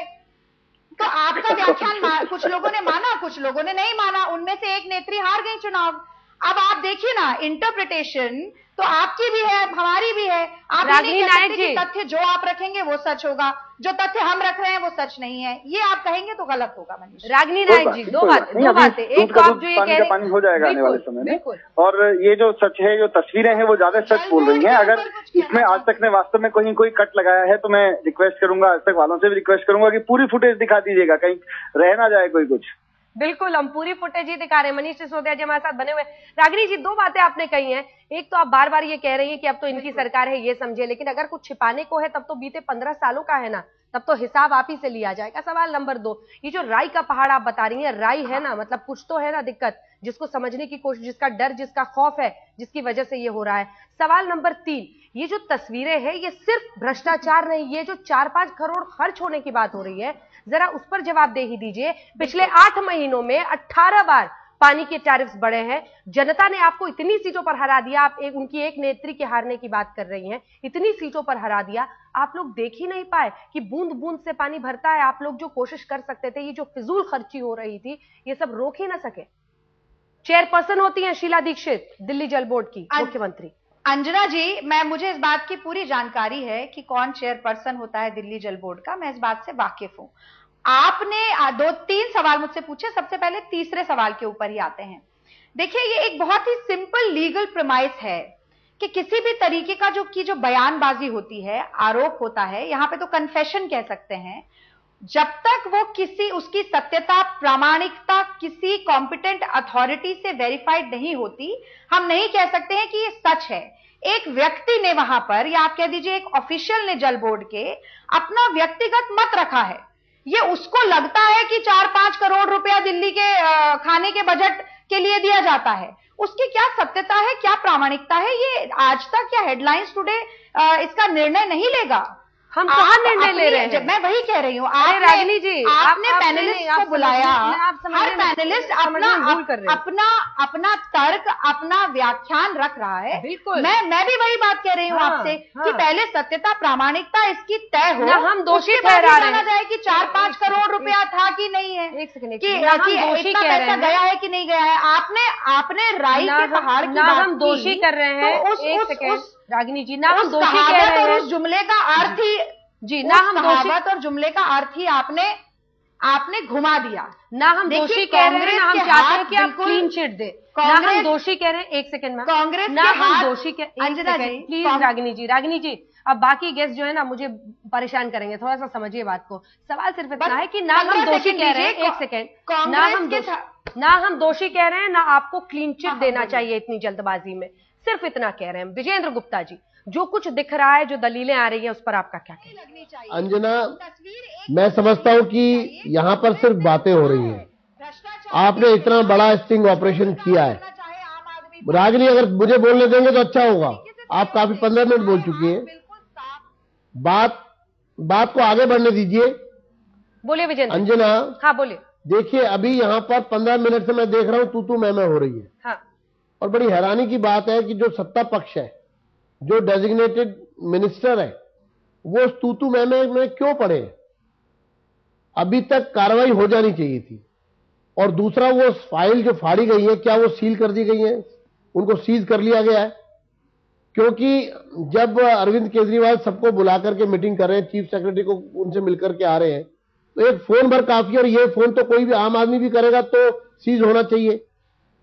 तो आपका व्याख्यान कुछ लोगों ने माना, कुछ लोगों ने नहीं माना, उनमें से एक नेत्री हार गई चुनाव। अब आप देखिए ना, इंटरप्रिटेशन तो आपकी भी है, हमारी भी है। आप नहीं कह सकते कि तथ्य जो आप रखेंगे वो सच होगा, जो तथ्य हम रख रहे हैं वो सच नहीं है। ये आप कहेंगे तो गलत होगा मनीष। रागिनी नायक जी, दो बातें। एक तो आप जो ये कह रहे हैं, पानी हो जाएगा आने वाले समय में, और ये जो सच है, जो तस्वीरें हैं वो ज्यादा सच बोल रही हैं। अगर इसमें आज तक ने वास्तव में कोई कट लगाया है, तो मैं रिक्वेस्ट करूंगा, आज तक वालों से भी रिक्वेस्ट करूंगा कि पूरी फुटेज दिखा दीजिएगा, कहीं रह ना जाए कोई कुछ। बिल्कुल, हम पूरी फुटेज ही दिखा रहे हैं। मनीष सिसोदिया जी हमारे साथ बने हुए। रागिनी जी, दो बातें आपने कही हैं। एक तो आप बार बार ये कह रही हैं कि अब तो इनकी सरकार है, ये समझे, लेकिन अगर कुछ छिपाने को है तब तो बीते 15 सालों का है ना, तब तो हिसाब आप ही से लिया जाएगा। सवाल नंबर 2, ये जो राई का पहाड़ आप बता रही हैं, राई है ना, मतलब कुछ तो है ना दिक्कत, जिसको समझने की कोशिश, जिसका डर, जिसका खौफ है, जिसकी वजह से ये हो रहा है। सवाल नंबर 3, ये जो तस्वीरें हैं, ये सिर्फ भ्रष्टाचार नहीं, ये जो 4-5 करोड़ खर्च होने की बात हो रही है, जरा उस पर जवाब दे ही दीजिए। पिछले 8 महीनों में 18 बार पानी के टैरिफ्स बढ़े हैं। जनता ने आपको इतनी सीटों पर हरा दिया। आप उनकी एक नेत्री के हारने की बात कर रही हैं, इतनी सीटों पर हरा दिया। आप लोग देख ही नहीं पाए कि बूंद बूंद से पानी भरता है। आप लोग जो कोशिश कर सकते थे, ये जो फिजूल खर्ची हो रही थी, ये सब रोक ही ना सके। चेयरपर्सन होती हैं शीला दीक्षित, दिल्ली जल बोर्ड की मुख्यमंत्री। अंजना जी, मुझे इस बात की पूरी जानकारी है कि कौन चेयरपर्सन होता है दिल्ली जल बोर्ड का। मैं इस बात से वाकिफ हूं। आपने 2-3 सवाल मुझसे पूछे, सबसे पहले तीसरे सवाल के ऊपर ही आते हैं। देखिए, ये एक बहुत ही सिंपल लीगल प्रेमाइस है कि किसी भी तरीके का जो बयानबाजी होती है, आरोप होता है, यहां पे तो कन्फेशन कह सकते हैं, जब तक वो उसकी सत्यता, प्रामाणिकता किसी कॉम्पिटेंट अथॉरिटी से वेरीफाइड नहीं होती, हम नहीं कह सकते हैं कि ये सच है। एक व्यक्ति ने वहां पर, या आप कह दीजिए एक ऑफिशियल ने जल बोर्ड के अपना व्यक्तिगत मत रखा है, ये उसको लगता है कि 4-5 करोड़ रुपया दिल्ली के खाने के बजट के लिए दिया जाता है, उसकी क्या सत्यता है, क्या प्रामाणिकता है, ये आज तक या हेडलाइंस टुडे इसका निर्णय नहीं लेगा। हम कहाँ निर्णय ले रहे हैं? मैं वही कह रही हूँ। रागिनी जी, आपने पैनलिस्ट को बुलाया, हर पैनलिस्ट अपना तर्क, अपना व्याख्यान रख रहा है। बिल्कुल, मैं भी वही बात कह रही हूँ आपसे कि पहले सत्यता, प्रामाणिकता इसकी तय हो, हम दोषी ठहरा रहे हैं जाए कि 4-5 करोड़ रुपया था कि नहीं है, कि इतना पैसा गया है कि नहीं गया है। आपने राई के पहाड़ की बात हम दोषी कर रहे हैं। रागिनी जी, ना हम दोषी कह रहे हैं, उस जुमले का अर्थ ही जी, ना हम कहावत और जुमले का अर्थ ही आपने घुमा दिया। ना हम दोषी कह रहे हैं, ना हम चाहते हैं कि आप क्लीन चिट दे। ना हम दोषी कह रहे हैं, एक सेकंड में, कांग्रेस ना हम दोषी प्लीज रागिनी जी, अब बाकी गेस्ट जो है ना मुझे परेशान करेंगे, थोड़ा सा समझिए बात को। सवाल सिर्फ इतना है कि ना हम दोषी कह रहे हैं, एक सेकंड, ना हम दोषी कह रहे हैं, ना आपको क्लीन चिट देना चाहिए इतनी जल्दबाजी में, सिर्फ इतना कह रहे हैं। विजेंद्र गुप्ता जी, जो कुछ दिख रहा है, जो दलीलें आ रही हैं, उस पर आपका क्या कहना? अंजना, मैं समझता हूं कि यहाँ पर सिर्फ बातें हो रही हैं। आपने इतना बड़ा स्टिंग ऑपरेशन किया है। रागिनी, अगर मुझे बोलने देंगे तो अच्छा होगा। आप काफी 15 मिनट बोल चुकी हैं, बात को आगे बढ़ने दीजिए। बोलिए विजेंद्र। अंजना, हाँ बोलिए। देखिए, अभी यहाँ पर 15 मिनट से मैं देख रहा हूँ तू मैं हो रही है। हाँ। और बड़ी हैरानी की बात है कि जो सत्ता पक्ष है, जो डेजिग्नेटेड मिनिस्टर है, वो उस तूतू में क्यों पड़े? अभी तक कार्रवाई हो जानी चाहिए थी। और दूसरा, वो फाइल जो फाड़ी गई है, क्या वो सील कर दी गई है? उनको सीज कर लिया गया है? क्योंकि जब अरविंद केजरीवाल सबको बुला करके मीटिंग कर रहे हैं, चीफ सेक्रेटरी को उनसे मिलकर के आ रहे हैं, तो एक फोन भर काफी है, और ये फोन तो कोई भी आम आदमी भी करेगा तो सीज होना चाहिए।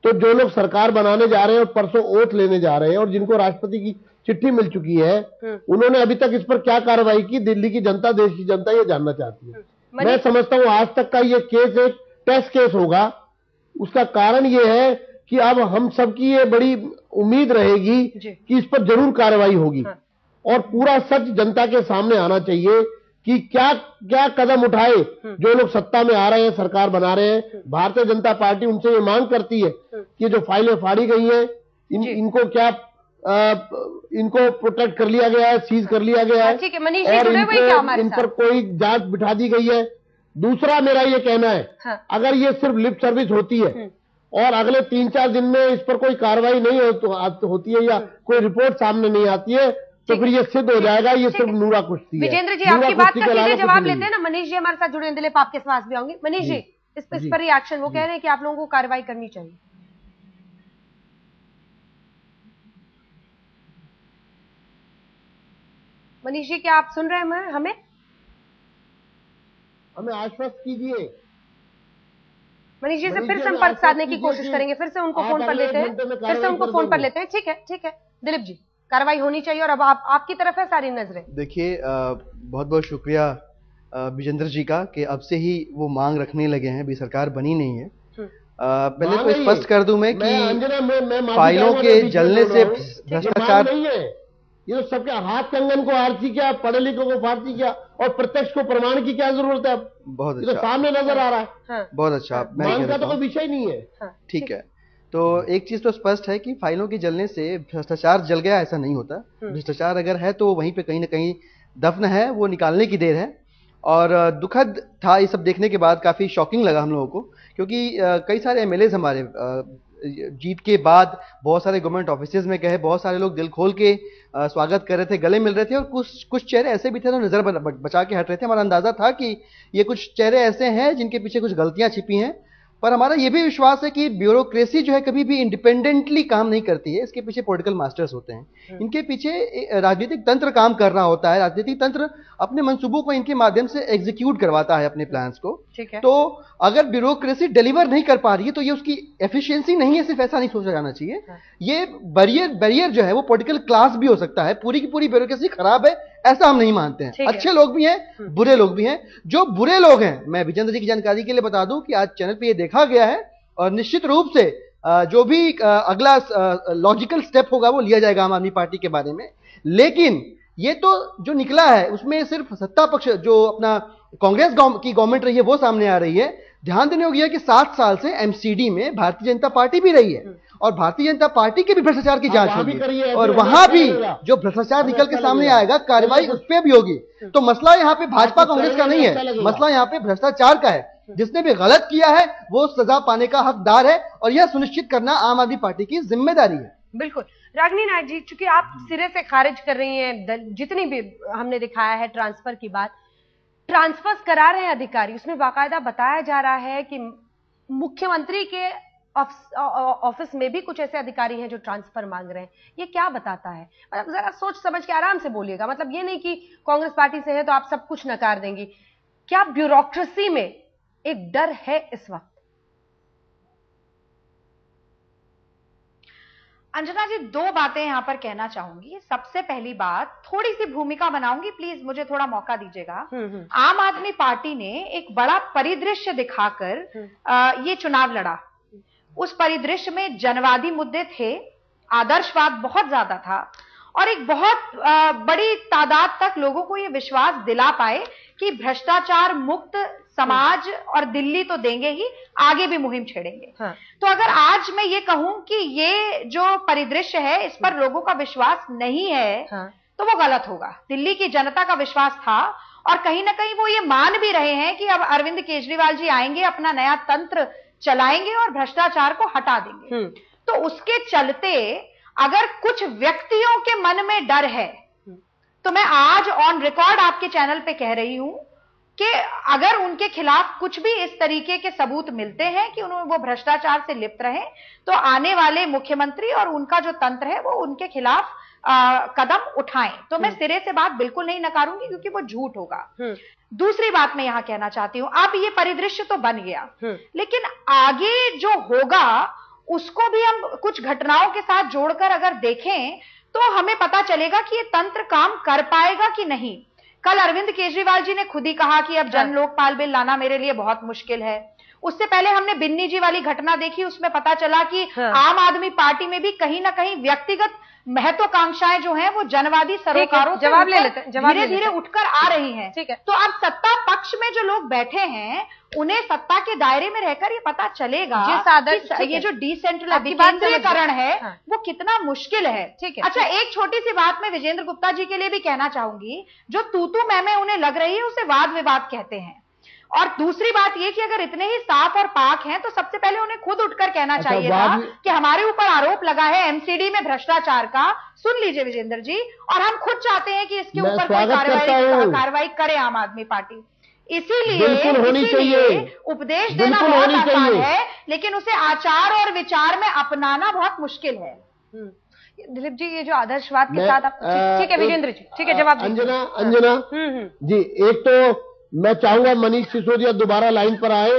तो जो लोग सरकार बनाने जा रहे हैं और परसों ओथ लेने जा रहे हैं, और जिनको राष्ट्रपति की चिट्ठी मिल चुकी है, उन्होंने अभी तक इस पर क्या कार्रवाई की, दिल्ली की जनता, देश की जनता ये जानना चाहती है। मैं समझता हूं आज तक का ये केस एक टेस्ट केस होगा। उसका कारण ये है कि अब हम सबकी ये बड़ी उम्मीद रहेगी कि इस पर जरूर कार्रवाई होगी, और पूरा सच जनता के सामने आना चाहिए कि क्या क्या कदम उठाए जो लोग सत्ता में आ रहे हैं, सरकार बना रहे हैं। भारतीय जनता पार्टी उनसे ये मांग करती है कि जो फाइलें फाड़ी गई हैं, इनको क्या इनको प्रोटेक्ट कर लिया गया है, सीज कर लिया गया है, और इन पर कोई जांच बिठा दी गई है। दूसरा मेरा ये कहना है, अगर ये सिर्फ लिप सर्विस होती है और अगले 3-4 दिन में इस पर कोई कार्रवाई नहीं होती है या कोई रिपोर्ट सामने नहीं आती है, तो फिर ये सिद्ध हो जाएगा ये सिर्फ नूरा कुश्ती है। विजेंद्र जी, आपकी बात का सीधे जवाब लेते हैं ना। मनीष जी हमारे साथ जुड़े हैं, दिलीप आपके पास भी आऊंगी। मनीष जी, इस पर रिएक्शन, वो कह रहे हैं कि आप लोगों को कार्रवाई करनी चाहिए। मनीष जी, क्या आप सुन रहे हैं हमें? हमें आश्वस्त कीजिए। मनीष जी से फिर संपर्क साधने की कोशिश करेंगे, फिर से उनको फोन पर लेते हैं, ठीक है। दिलीप जी, कार्रवाई होनी चाहिए, और अब आपकी तरफ है सारी नजरें। देखिए, बहुत बहुत शुक्रिया विजेंद्र जी का कि अब से ही वो मांग रखने लगे हैं, अभी सरकार बनी नहीं है। पहले तो स्पष्ट कर दूं मैं कि फाइलों के जलने से भ्रष्टाचार नहीं है, ये तो सबके हाथ कंगन को आरती क्या, पढ़े लिखे को फारसी क्या, और प्रत्यक्ष को प्रमाण की क्या जरूरत है? बहुत अच्छा, तो सामने नजर आ रहा है। बहुत अच्छा, मांग का तो कोई विषय नहीं है। ठीक है, तो एक चीज तो स्पष्ट है कि फाइलों के जलने से भ्रष्टाचार जल गया, ऐसा नहीं होता। भ्रष्टाचार अगर है तो वहीं पे कहीं ना कहीं दफन है, वो निकालने की देर है। और दुखद था ये सब देखने के बाद, काफी शॉकिंग लगा हम लोगों को, क्योंकि कई सारे एमएलएज हमारे जीत के बाद बहुत सारे गवर्नमेंट ऑफिसेज में गए, बहुत सारे लोग दिल खोल के स्वागत कर रहे थे, गले मिल रहे थे, और कुछ चेहरे ऐसे भी थे जो नजर बचा के हट रहे थे। हमारा अंदाजा था कि ये कुछ चेहरे ऐसे हैं जिनके पीछे कुछ गलतियां छिपी हैं, पर हमारा यह भी विश्वास है कि ब्यूरोक्रेसी जो है कभी भी इंडिपेंडेंटली काम नहीं करती है। इसके पीछे पॉलिटिकल मास्टर्स होते हैं, इनके पीछे राजनीतिक तंत्र काम कर रहा होता है। राजनीतिक तंत्र अपने मंसूबों को इनके माध्यम से एग्जीक्यूट करवाता है, अपने प्लान्स को। तो अगर ब्यूरोक्रेसी डिलीवर नहीं कर पा रही है तो ये उसकी एफिशिएंसी नहीं है, सिर्फ ऐसा नहीं सोचा जाना चाहिए। ये बैरियर जो है वो पॉलिटिकल क्लास भी हो सकता है। पूरी की पूरी ब्यूरोक्रेसी खराब है ऐसा हम नहीं मानते हैं। अच्छे लोग भी हैं, बुरे लोग भी हैं। जो बुरे लोग हैं, मैं विजेंद्र जी की जानकारी के लिए बता दूं कि आज चैनल पे ये देखा गया है, और निश्चित रूप से जो भी अगला लॉजिकल स्टेप होगा वो लिया जाएगा आम आदमी पार्टी के बारे में। लेकिन ये तो जो निकला है उसमें सिर्फ सत्ता पक्ष जो अपना कांग्रेस की गवर्नमेंट रही है वो सामने आ रही है। ध्यान देने होगी कि 7 साल से एमसीडी में भारतीय जनता पार्टी भी रही है, और भारतीय जनता पार्टी के भी भ्रष्टाचार की जांच होगी, और वहां भी जो भ्रष्टाचार निकल के सामने आएगा कार्रवाई उस पर भी होगी। तो मसला यहाँ पे भाजपा कांग्रेस का नहीं है, मसला यहाँ पे भ्रष्टाचार का है। जिसने भी गलत किया है वो सजा पाने का हकदार है, और यह सुनिश्चित करना आम आदमी पार्टी की जिम्मेदारी है। बिल्कुल। रागिनी नायक जी, चूंकि आप सिरे से खारिज कर रही हैं जितनी भी हमने दिखाया है ट्रांसफर की बात, ट्रांसफर्स करा रहे हैं अधिकारी, उसमें बाकायदा बताया जा रहा है कि मुख्यमंत्री के ऑफिस में भी कुछ ऐसे अधिकारी हैं जो ट्रांसफर मांग रहे हैं। ये क्या बताता है? मतलब जरा सोच समझ के आराम से बोलिएगा। मतलब ये नहीं कि कांग्रेस पार्टी से है तो आप सब कुछ नकार देंगी। क्या ब्यूरोक्रेसी में एक डर है इस वक्त? अंजना जी, 2 बातें यहां पर कहना चाहूंगी। सबसे पहली बात, थोड़ी सी भूमिका बनाऊंगी, प्लीज मुझे थोड़ा मौका दीजिएगा। आम आदमी पार्टी ने एक बड़ा परिदृश्य दिखाकर ये चुनाव लड़ा। उस परिदृश्य में जनवादी मुद्दे थे, आदर्शवाद बहुत ज्यादा था, और एक बहुत बड़ी तादाद तक लोगों को ये विश्वास दिला पाए कि भ्रष्टाचार मुक्त समाज और दिल्ली तो देंगे ही, आगे भी मुहिम छेड़ेंगे। तो अगर आज मैं ये कहूं कि ये जो परिदृश्य है इस पर लोगों का विश्वास नहीं है, तो वो गलत होगा। दिल्ली की जनता का विश्वास था, और कहीं ना कहीं वो ये मान भी रहे हैं कि अब अरविंद केजरीवाल जी आएंगे, अपना नया तंत्र चलाएंगे और भ्रष्टाचार को हटा देंगे। तो उसके चलते अगर कुछ व्यक्तियों के मन में डर है, तो मैं आज ऑन रिकॉर्ड आपके चैनल पे कह रही हूं, कि अगर उनके खिलाफ कुछ भी इस तरीके के सबूत मिलते हैं कि उन्होंने वो भ्रष्टाचार से लिप्त रहे, तो आने वाले मुख्यमंत्री और उनका जो तंत्र है वो उनके खिलाफ कदम उठाएं। तो मैं सिरे से बात बिल्कुल नहीं नकारूंगी, क्योंकि वो झूठ होगा। दूसरी बात मैं यहां कहना चाहती हूं, अब ये परिदृश्य तो बन गया, लेकिन आगे जो होगा उसको भी हम कुछ घटनाओं के साथ जोड़कर अगर देखें तो हमें पता चलेगा कि ये तंत्र काम कर पाएगा कि नहीं। कल अरविंद केजरीवाल जी ने खुद ही कहा कि अब जन लोकपाल बिल लाना मेरे लिए बहुत मुश्किल है। उससे पहले हमने बिन्नी जी वाली घटना देखी, उसमें पता चला कि आम आदमी पार्टी में भी कहीं ना कहीं व्यक्तिगत महत्वाकांक्षाएं जो हैं वो जनवादी सरोकारों से जवाब ले लेते हैं, धीरे धीरे उठकर आ रही हैं। ठीक है, तो अब सत्ता पक्ष में जो लोग बैठे हैं उन्हें सत्ता के दायरे में रहकर ये पता चलेगा कि ये जो डिसेंट्रलाइजेशन है वो कितना मुश्किल है। ठीक है, अच्छा एक छोटी सी बात मैं विजेंद्र गुप्ता जी के लिए भी कहना चाहूंगी, जो तू मैं उन्हें लग रही है उसे वाद विवाद कहते हैं। और दूसरी बात ये कि अगर इतने ही साफ और पाक हैं तो सबसे पहले उन्हें खुद उठकर कहना चाहिए था कि हमारे ऊपर आरोप लगा है एमसीडी में भ्रष्टाचार का। सुन लीजिए विजेंद्र जी, और हम खुद चाहते हैं कि इसके ऊपर कोई कार्रवाई करे आम आदमी पार्टी। इसीलिए उपदेश देना बहुत आसान है, लेकिन उसे आचार और विचार में अपनाना बहुत मुश्किल है। दिलीप जी, ये जो आदर्शवाद के साथ आप ठीक है विजेंद्र जी, ठीक है जवाब अंजना जी, एक तो मैं चाहूंगा मनीष सिसोदिया दोबारा लाइन पर आए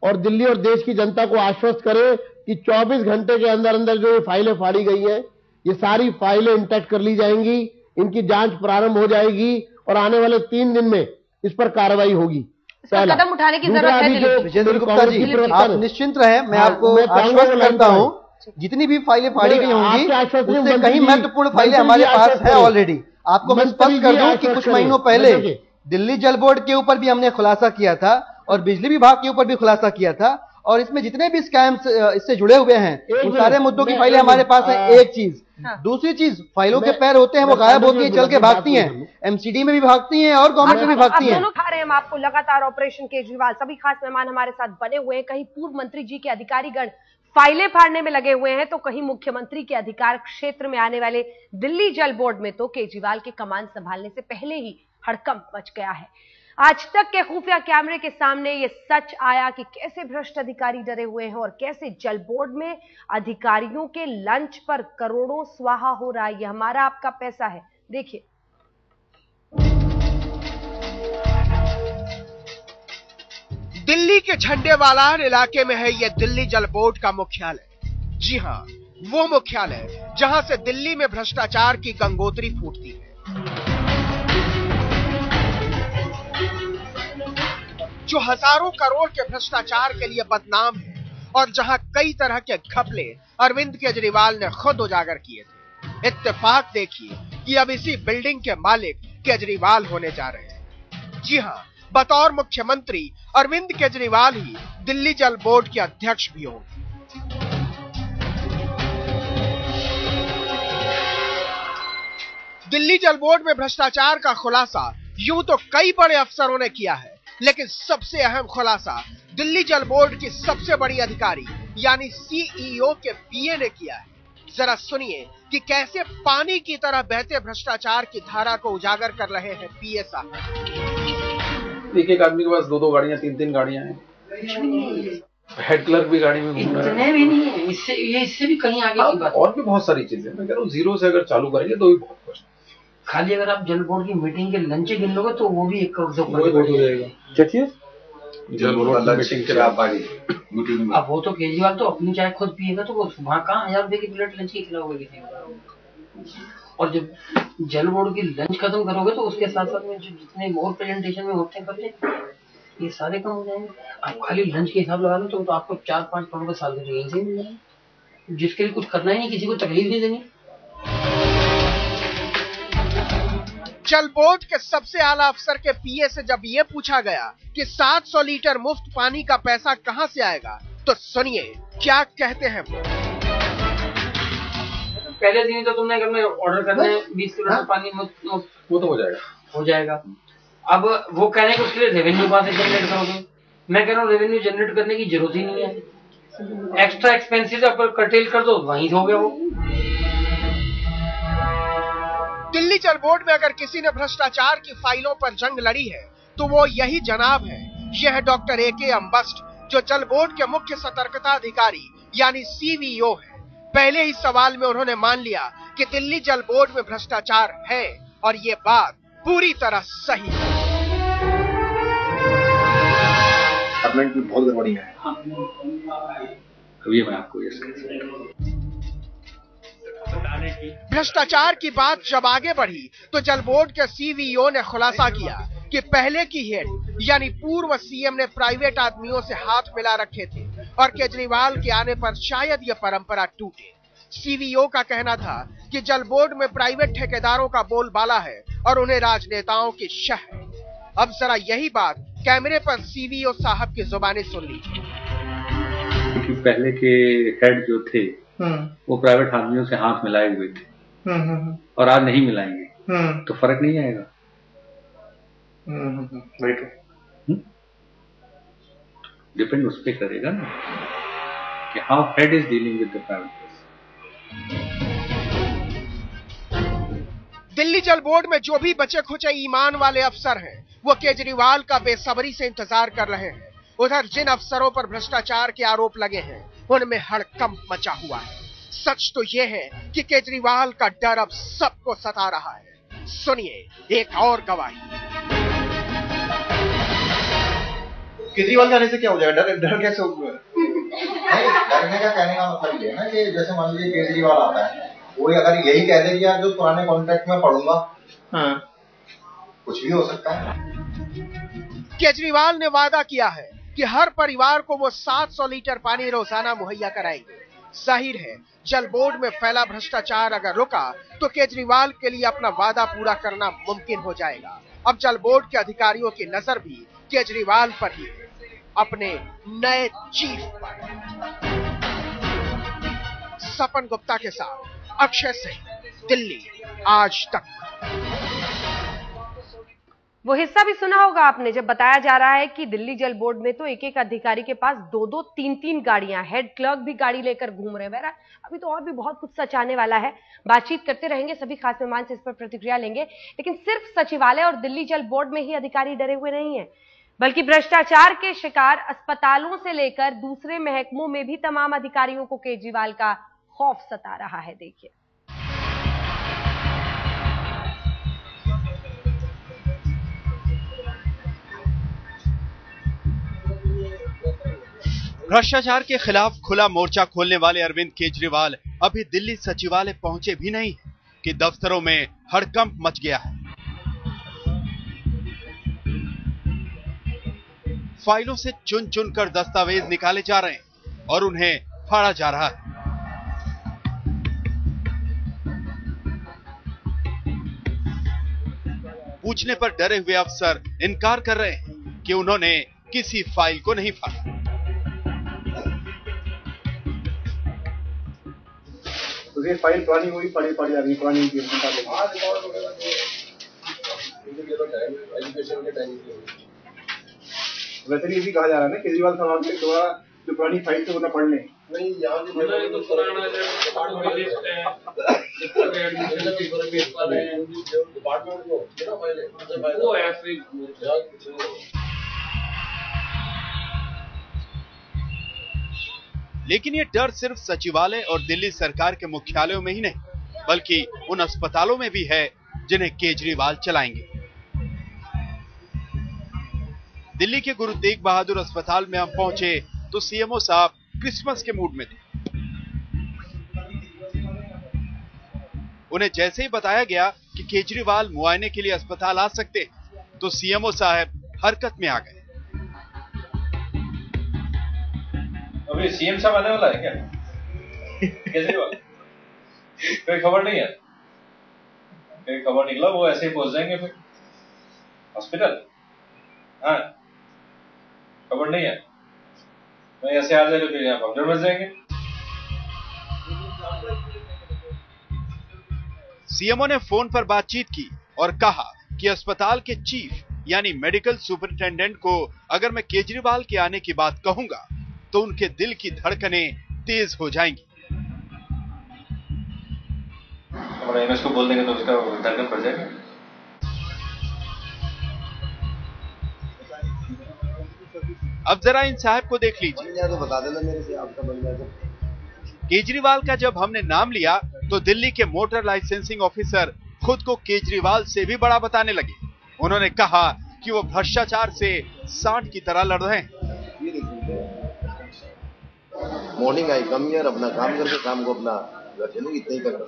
और दिल्ली और देश की जनता को आश्वस्त करे कि 24 घंटे के अंदर अंदर जो ये फाइलें फाड़ी गई हैं, ये सारी फाइलें इंटैक्ट कर ली जाएंगी, इनकी जांच प्रारंभ हो जाएगी और आने वाले 3 दिन में इस पर कार्रवाई होगी। कदम उठाने की जरूरत है। विजेंद्र गुप्ता जी, आप निश्चिंत रहें, मैं आपको आश्वस्त करता हूं, जितनी भी फाइलें फाड़ी गई होंगी उससे कहीं महत्वपूर्ण फाइलें हमारे पास है ऑलरेडी। आपको मैं स्पष्ट कर दूं कि कुछ महीनों पहले दिल्ली जल बोर्ड के ऊपर भी हमने खुलासा किया था और बिजली विभाग के ऊपर भी खुलासा किया था, और इसमें जितने भी स्कैम्स इससे जुड़े हुए हैं उन सारे मुद्दों की फाइलें हमारे पास है। एक चीज, दूसरी चीज, फाइलों के पैर होते हैं वो गायब होती है, चल के भागती हैं, एमसीडी में भी भागती हैं और गवर्नमेंट में भी भागती हैं। दोनों खा रहे हैं हम आपको लगातार ऑपरेशन केजरीवाल। सभी खास मेहमान हमारे साथ बने हुए हैं, कहीं पूर्व मंत्री जी के अधिकारीगण फाइलें फाड़ने में लगे हुए हैं तो कहीं मुख्यमंत्री के अधिकार क्षेत्र में आने वाले दिल्ली जल बोर्ड में तो केजरीवाल के कमान संभालने से पहले ही हड़कंप मच गया है। आज तक के खुफिया कैमरे के सामने ये सच आया कि कैसे भ्रष्ट अधिकारी डरे हुए हैं और कैसे जल बोर्ड में अधिकारियों के लंच पर करोड़ों स्वाहा हो रहा है। ये हमारा आपका पैसा है। देखिए, दिल्ली के झंडेवालान इलाके में है यह दिल्ली जल बोर्ड का मुख्यालय। जी हां, वो मुख्यालय जहां से दिल्ली में भ्रष्टाचार की गंगोत्री फूटती है, जो हजारों करोड़ के भ्रष्टाचार के लिए बदनाम है और जहां कई तरह के घपले अरविंद केजरीवाल ने खुद उजागर किए थे। इत्तेफाक देखिए कि अब इसी बिल्डिंग के मालिक केजरीवाल होने जा रहे हैं। जी हां, बतौर मुख्यमंत्री अरविंद केजरीवाल ही दिल्ली जल बोर्ड के अध्यक्ष भी होंगे। दिल्ली जल बोर्ड में भ्रष्टाचार का खुलासा यूं तो कई बड़े अफसरों ने किया है, लेकिन सबसे अहम खुलासा दिल्ली जल बोर्ड की सबसे बड़ी अधिकारी यानी सीईओ के पीए ने किया है। जरा सुनिए कि कैसे पानी की तरह बहते भ्रष्टाचार की धारा को उजागर कर रहे हैं पीए साहब। एक आदमी के पास 2 गाड़ियां 3 गाड़ियां हैं, हेड क्लर्क भी गाड़ी में घूम रहा है। भी नहीं है, इससे भी कहीं आगे की बात। और भी बहुत सारी चीजें, मैं कह रहा हूँ जीरो से अगर चालू करेंगे तो भी बहुत कुछ। खाली अगर आप जल बोर्ड की मीटिंग के लंच गिन लोगे तो वो भी 1 करोड़ से ऊपर हो जाएगा। क्या चीज? जल बोर्ड का मीटिंग के आप आगे मीटिंग में। अब वो तो केजरीवाल तो अपनी चाय खुद पिएगा तो वो वहाँ कहाँ 1000 रुपए की प्लेट लंच की खिलाओगे किसी को। और जब जल बोर्ड की लंच खत्म करोगे तो उसके साथ साथ में जितने और प्रेजेंटेशन में होते हैं खर्चे ये सारे कम हो जाएंगे। आप खाली लंच के हिसाब लगा लो तो आपको 4-5 करोड़ का साल का यहीं से मिल जाएगा, जिसके लिए कुछ करना ही नहीं, किसी को तकलीफ नहीं देनी। जल बोर्ड के सबसे आला अफसर के पीए से जब ये पूछा गया कि 700 लीटर मुफ्त पानी का पैसा कहां से आएगा, तो सुनिए क्या कहते हैं वो। पहले दिन तो तुमने अगर मैं ऑर्डर करना है 20 किलो पानी मुफ्त, वो तो हो जाएगा। अब वो कह रहे हैं कि उसके लिए रेवेन्यू कहां से जनरेट करोगे। मैं कह रहा हूँ रेवेन्यू जनरेट करने की जरूरत ही नहीं है, एक्स्ट्रा एक्सपेंसेस अगर कर्टेल कर दो वहीं हो गया वो। दिल्ली जल बोर्ड में अगर किसी ने भ्रष्टाचार की फाइलों पर जंग लड़ी है तो वो यही जनाब है। यह डॉक्टर AK अम्बस्ट जो जल बोर्ड के मुख्य सतर्कता अधिकारी यानी CVO है। पहले ही सवाल में उन्होंने मान लिया कि दिल्ली जल बोर्ड में भ्रष्टाचार है और ये बात पूरी तरह सही है। बहुत गड़बड़ी है। अभी मैं आपको ये भ्रष्टाचार की बात जब आगे बढ़ी तो जल बोर्ड के CVO ने खुलासा किया कि पहले की हेड यानी पूर्व CM ने प्राइवेट आदमियों से हाथ मिला रखे थे और केजरीवाल के आने पर शायद यह परंपरा टूटे। CVO का कहना था कि जल बोर्ड में प्राइवेट ठेकेदारों का बोलबाला है और उन्हें राजनेताओं की शह है। अब जरा यही बात कैमरे पर CVO साहब की जुबानी सुन लीजिए। क्योंकि पहले के हेड जो थे वो प्राइवेट आदमियों से हाथ मिलाए हुए थे और आज नहीं मिलाएंगे तो फर्क नहीं आएगा। डिपेंड उस पर करेगा ना कि how head is dealing with the private. Delhi Jal board में जो भी बचे खुचे ईमान वाले अफसर हैं वो केजरीवाल का बेसब्री से इंतजार कर रहे हैं। उधर जिन अफसरों पर भ्रष्टाचार के आरोप लगे हैं उनमें हड़कंप मचा हुआ है। सच तो यह है कि केजरीवाल का डर अब सबको सता रहा है। सुनिए एक और गवाही। केजरीवाल के आने से क्या हो जाएगा? डर कैसे होगा? डरने का कहने का मतलब ये है ना कि जैसे मान लीजिए केजरीवाल आता है, वो अगर यही कह दे यार जो पुराने कॉन्ट्रैक्ट में पढ़ूंगा, कुछ भी हो सकता है। केजरीवाल ने वादा किया है कि हर परिवार को वो 700 लीटर पानी रोजाना मुहैया कराएंगे। जाहिर है जल बोर्ड में फैला भ्रष्टाचार अगर रुका तो केजरीवाल के लिए अपना वादा पूरा करना मुमकिन हो जाएगा। अब जल बोर्ड के अधिकारियों की नजर भी केजरीवाल पर ही है, अपने नए चीफ पर। सपन गुप्ता के साथ अक्षय सिंह, दिल्ली आज तक। वो हिस्सा भी सुना होगा आपने जब बताया जा रहा है कि दिल्ली जल बोर्ड में तो एक एक अधिकारी के पास 2-2, 3-3 गाड़ियां, हेड क्लर्क भी गाड़ी लेकर घूम रहे हैं। अभी तो और भी बहुत कुछ सच आने वाला है। बातचीत करते रहेंगे, सभी खास मेहमान से इस पर प्रतिक्रिया लेंगे। लेकिन सिर्फ सचिवालय और दिल्ली जल बोर्ड में ही अधिकारी डरे हुए नहीं है, बल्कि भ्रष्टाचार के शिकार अस्पतालों से लेकर दूसरे महकमों में भी तमाम अधिकारियों को केजरीवाल का खौफ सता रहा है। देखिए भ्रष्टाचार के खिलाफ खुला मोर्चा खोलने वाले अरविंद केजरीवाल अभी दिल्ली सचिवालय पहुंचे भी नहीं कि दफ्तरों में हड़कंप मच गया है। फाइलों से चुन चुन कर दस्तावेज निकाले जा रहे हैं और उन्हें फाड़ा जा रहा है। पूछने पर डरे हुए अफसर इनकार कर रहे हैं कि उन्होंने किसी फाइल को नहीं फाड़ा। तो ये फाइल पुरानी हुई पड़ी आ रही, पुरानी वैसे भी इसी कहा जा रहा है ना केजरीवाल साहब के द्वारा जो पुरानी फाइल से वो पढ़ लें। नहीं यहाँ लेकिन ये डर सिर्फ सचिवालय और दिल्ली सरकार के मुख्यालयों में ही नहीं, बल्कि उन अस्पतालों में भी है जिन्हें केजरीवाल चलाएंगे। दिल्ली के गुरु तेग बहादुर अस्पताल में हम पहुंचे तो सीएमओ साहब क्रिसमस के मूड में थे। उन्हें जैसे ही बताया गया कि केजरीवाल मुआयने के लिए अस्पताल आ सकते हैं तो सीएमओ साहब हरकत में आ गए। अभी सीएम साहब आने वाला है क्या? केजरीवाल कोई खबर नहीं है? कोई खबर निकला वो ऐसे ही पहुंच जाएंगे फिर हॉस्पिटल? हाँ खबर नहीं है, मैं ऐसे आ जाएगा फिर यहाँ भगदड़ मच जाएंगे। सीएमओ ने फोन पर बातचीत की और कहा कि अस्पताल के चीफ यानी मेडिकल सुपरिटेंडेंट को अगर मैं केजरीवाल के आने की बात कहूंगा तो उनके दिल की धड़कनें तेज हो जाएंगी। हमारा एमएस को बोल देंगे तो उसका धड़कन बढ़ जाएगा। अब जरा इन साहब को देख लीजिए। तो बता देना मेरे से, आपका बन जाए तो। केजरीवाल का जब हमने नाम लिया तो दिल्ली के मोटर लाइसेंसिंग ऑफिसर खुद को केजरीवाल से भी बड़ा बताने लगे। उन्होंने कहा कि वो भ्रष्टाचार से सांड की तरह लड़ रहे हैं। मॉर्निंग आई कम हियर, अपना काम करके शाम को अपना इतना ही कर रहा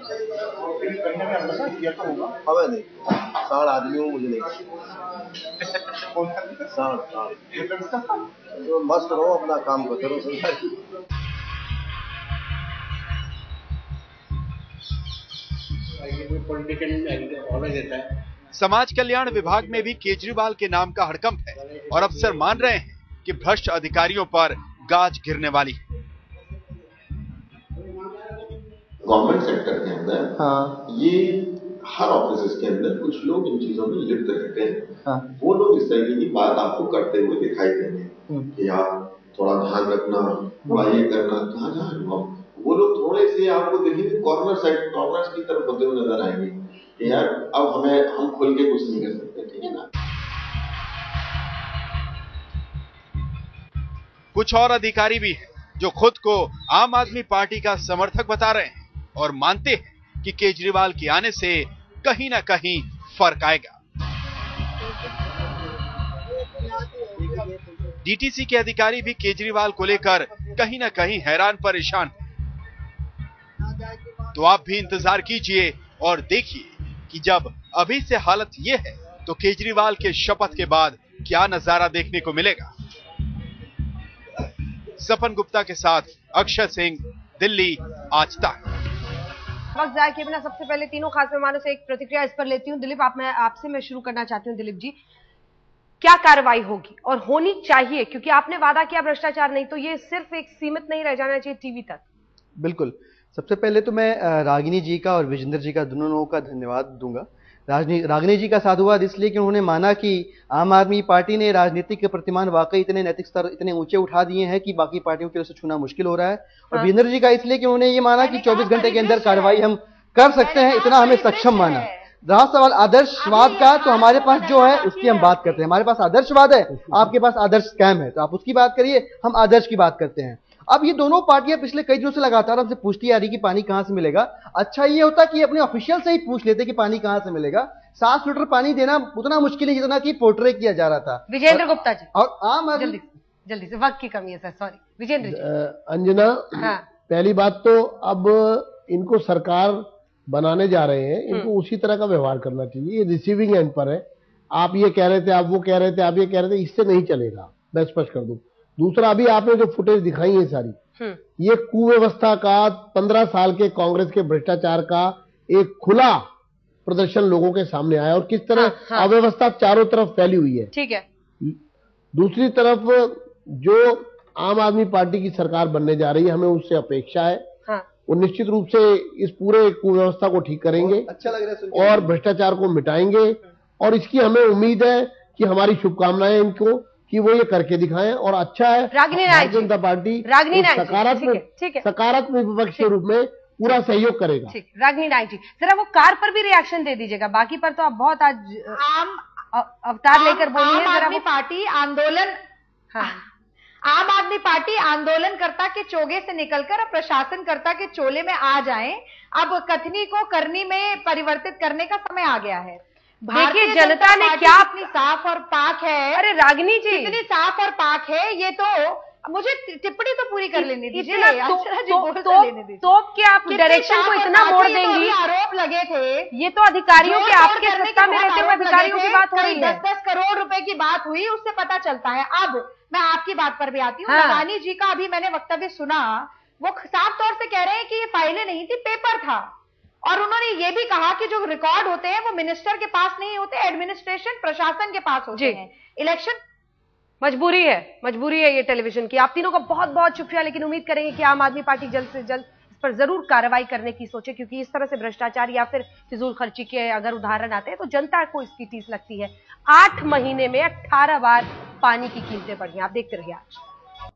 हमें नहीं, सांड आदमी हूँ मुझे नहीं, सांड तो मस्त रहो, अपना काम करते रहो। समाज कल्याण विभाग में भी केजरीवाल के नाम का हड़कंप है और अफसर मान रहे हैं कि भ्रष्ट अधिकारियों पर गाज गिरने वाली है। गवर्नमेंट सेक्टर के अंदर ये हर ऑफिस के अंदर कुछ लोग इन चीजों में लिप्त रहते हैं। वो लोग इस तरीके की बात आपको करते हुए दिखाई देंगे कि यार थोड़ा ध्यान रखना, थोड़ा ये करना, कहाँ वो लोग थोड़े से आपको देखेंगे कॉर्नर्स की तरफ होते हुए नजर आएंगे कि यार अब हम खुल के कुछ नहीं कर सकते, ठीक है ना। कुछ और अधिकारी भी हैं जो खुद को आम आदमी पार्टी का समर्थक बता रहे हैं और मानते हैं कि केजरीवाल के आने से कहीं ना कहीं फर्क आएगा। डीटीसी के अधिकारी भी केजरीवाल को लेकर कहीं ना कहीं हैरान परेशान हैं। तो आप भी इंतजार कीजिए और देखिए कि जब अभी से हालत ये है तो केजरीवाल के शपथ के बाद क्या नजारा देखने को मिलेगा। सपन गुप्ता के साथ अक्षय सिंह, दिल्ली आज तक। वक्त जाए के बिना सबसे पहले तीनों खास मेहमानों से एक प्रतिक्रिया इस पर लेती हूं। दिलीप, आपसे मैं शुरू करना चाहती हूं। दिलीप जी, क्या कार्रवाई होगी और होनी चाहिए, क्योंकि आपने वादा किया भ्रष्टाचार नहीं, तो ये सिर्फ एक सीमित नहीं रह जाना चाहिए टीवी तक। बिल्कुल, सबसे पहले तो मैं रागिनी जी का और विजेंद्र जी का दोनों का धन्यवाद दूंगा। रागिनी जी का साधुवाद इसलिए कि उन्होंने माना कि आम आदमी पार्टी ने राजनीतिक प्रतिमान वाकई इतने नैतिक स्तर इतने ऊंचे उठा दिए हैं कि बाकी पार्टियों के उसे छूना मुश्किल हो रहा है। और विजेंद्र जी का इसलिए कि उन्होंने ये माना कि 24 घंटे के अंदर कार्रवाई हम कर सकते हैं, इतना हमें सक्षम माना। रहा सवाल आदर्शवाद का, तो हमारे पास जो है उसकी हम बात करते हैं। हमारे पास आदर्शवाद है, आपके पास आदर्श स्कैम है, तो आप उसकी बात करिए, हम आदर्श की बात करते हैं। अब ये दोनों पार्टियां पिछले कई दिनों से लगातार हमसे पूछती आ रही कि पानी कहां से मिलेगा। अच्छा ये होता कि अपने ऑफिशियल से ही पूछ लेते कि पानी कहां से मिलेगा। 7 लीटर पानी देना उतना मुश्किल है जितना कि पोर्ट्रे किया जा रहा था। विजेंद्र गुप्ता जी, और आम जल्दी से, वक्त की कमी है सर, सॉरी। विजेंद्र जी। अंजना, पहली बात तो अब इनको सरकार बनाने जा रहे हैं, इनको उसी तरह का व्यवहार करना चाहिए। ये रिसीविंग एंड पर है, आप ये कह रहे थे, आप वो कह रहे थे, आप ये कह रहे थे, इससे नहीं चलेगा, मैं स्पष्ट कर दूं। दूसरा, अभी आपने जो फुटेज दिखाई है सारी, ये कुव्यवस्था का 15 साल के कांग्रेस के भ्रष्टाचार का एक खुला प्रदर्शन लोगों के सामने आया और किस तरह अव्यवस्था चारों तरफ फैली हुई है। ठीक है। दूसरी तरफ जो आम आदमी पार्टी की सरकार बनने जा रही है, हमें उससे अपेक्षा है वो निश्चित रूप से इस पूरे कुव्यवस्था को ठीक करेंगे, अच्छा लग रहा है, और भ्रष्टाचार को मिटाएंगे। और इसकी हमें उम्मीद है कि हमारी शुभकामनाएं इनको कि वो ये करके दिखाएं। और अच्छा है भारतीय जनता पार्टी सकारात्मक विपक्ष के रूप में पूरा सहयोग करेगा। ठीक, रागिनी नायक जी, जरा वो कार पर भी रिएक्शन दे दीजिएगा, बाकी पर तो आप बहुत आज अवतार लेकर बोली है। आम आदमी पार्टी आंदोलन, आम आदमी पार्टी आंदोलनकर्ता के चोगे से निकलकर अब प्रशासनकर्ता के चोले में आ जाएं। अब कथनी को करनी में परिवर्तित करने का समय आ गया है। देखिए जनता ने क्या इतनी साफ और पाक है। अरे रागिनी जी, इतनी साफ और पाक है, ये तो मुझे टिप्पणी तो पूरी कर लेने दीजिए। तोप के आप डायरेक्शन को इतना मोड़ देंगी। आरोप लगे थे, ये तो अधिकारियों के आपके सत्ता में रहते हुए अधिकारियों की बात हो रही है। 10-10 करोड़ रुपए की बात हुई, उससे पता चलता है। अब मैं आपकी बात पर भी आती हूँ। रानी जी का अभी मैंने वक्तव्य सुना, वो साफ तौर से कह रहे हैं कि ये फाइलें नहीं थी, पेपर था। और उन्होंने ये भी कहा कि जो रिकॉर्ड होते हैं वो मिनिस्टर के पास नहीं होते, एडमिनिस्ट्रेशन प्रशासन के पास होते हैं। इलेक्शन मजबूरी है ये टेलीविजन की। आप तीनों का बहुत बहुत शुक्रिया, लेकिन उम्मीद करेंगे कि आम आदमी पार्टी जल्द से जल्द इस पर जरूर कार्रवाई करने की सोचे, क्योंकि इस तरह से भ्रष्टाचार या फिर फिजूल खर्ची के अगर उदाहरण आते हैं तो जनता को इसकी टीस लगती है। 8 महीने में 18 बार पानी की कीमतें बढ़ी। आप देखते रहिए आज।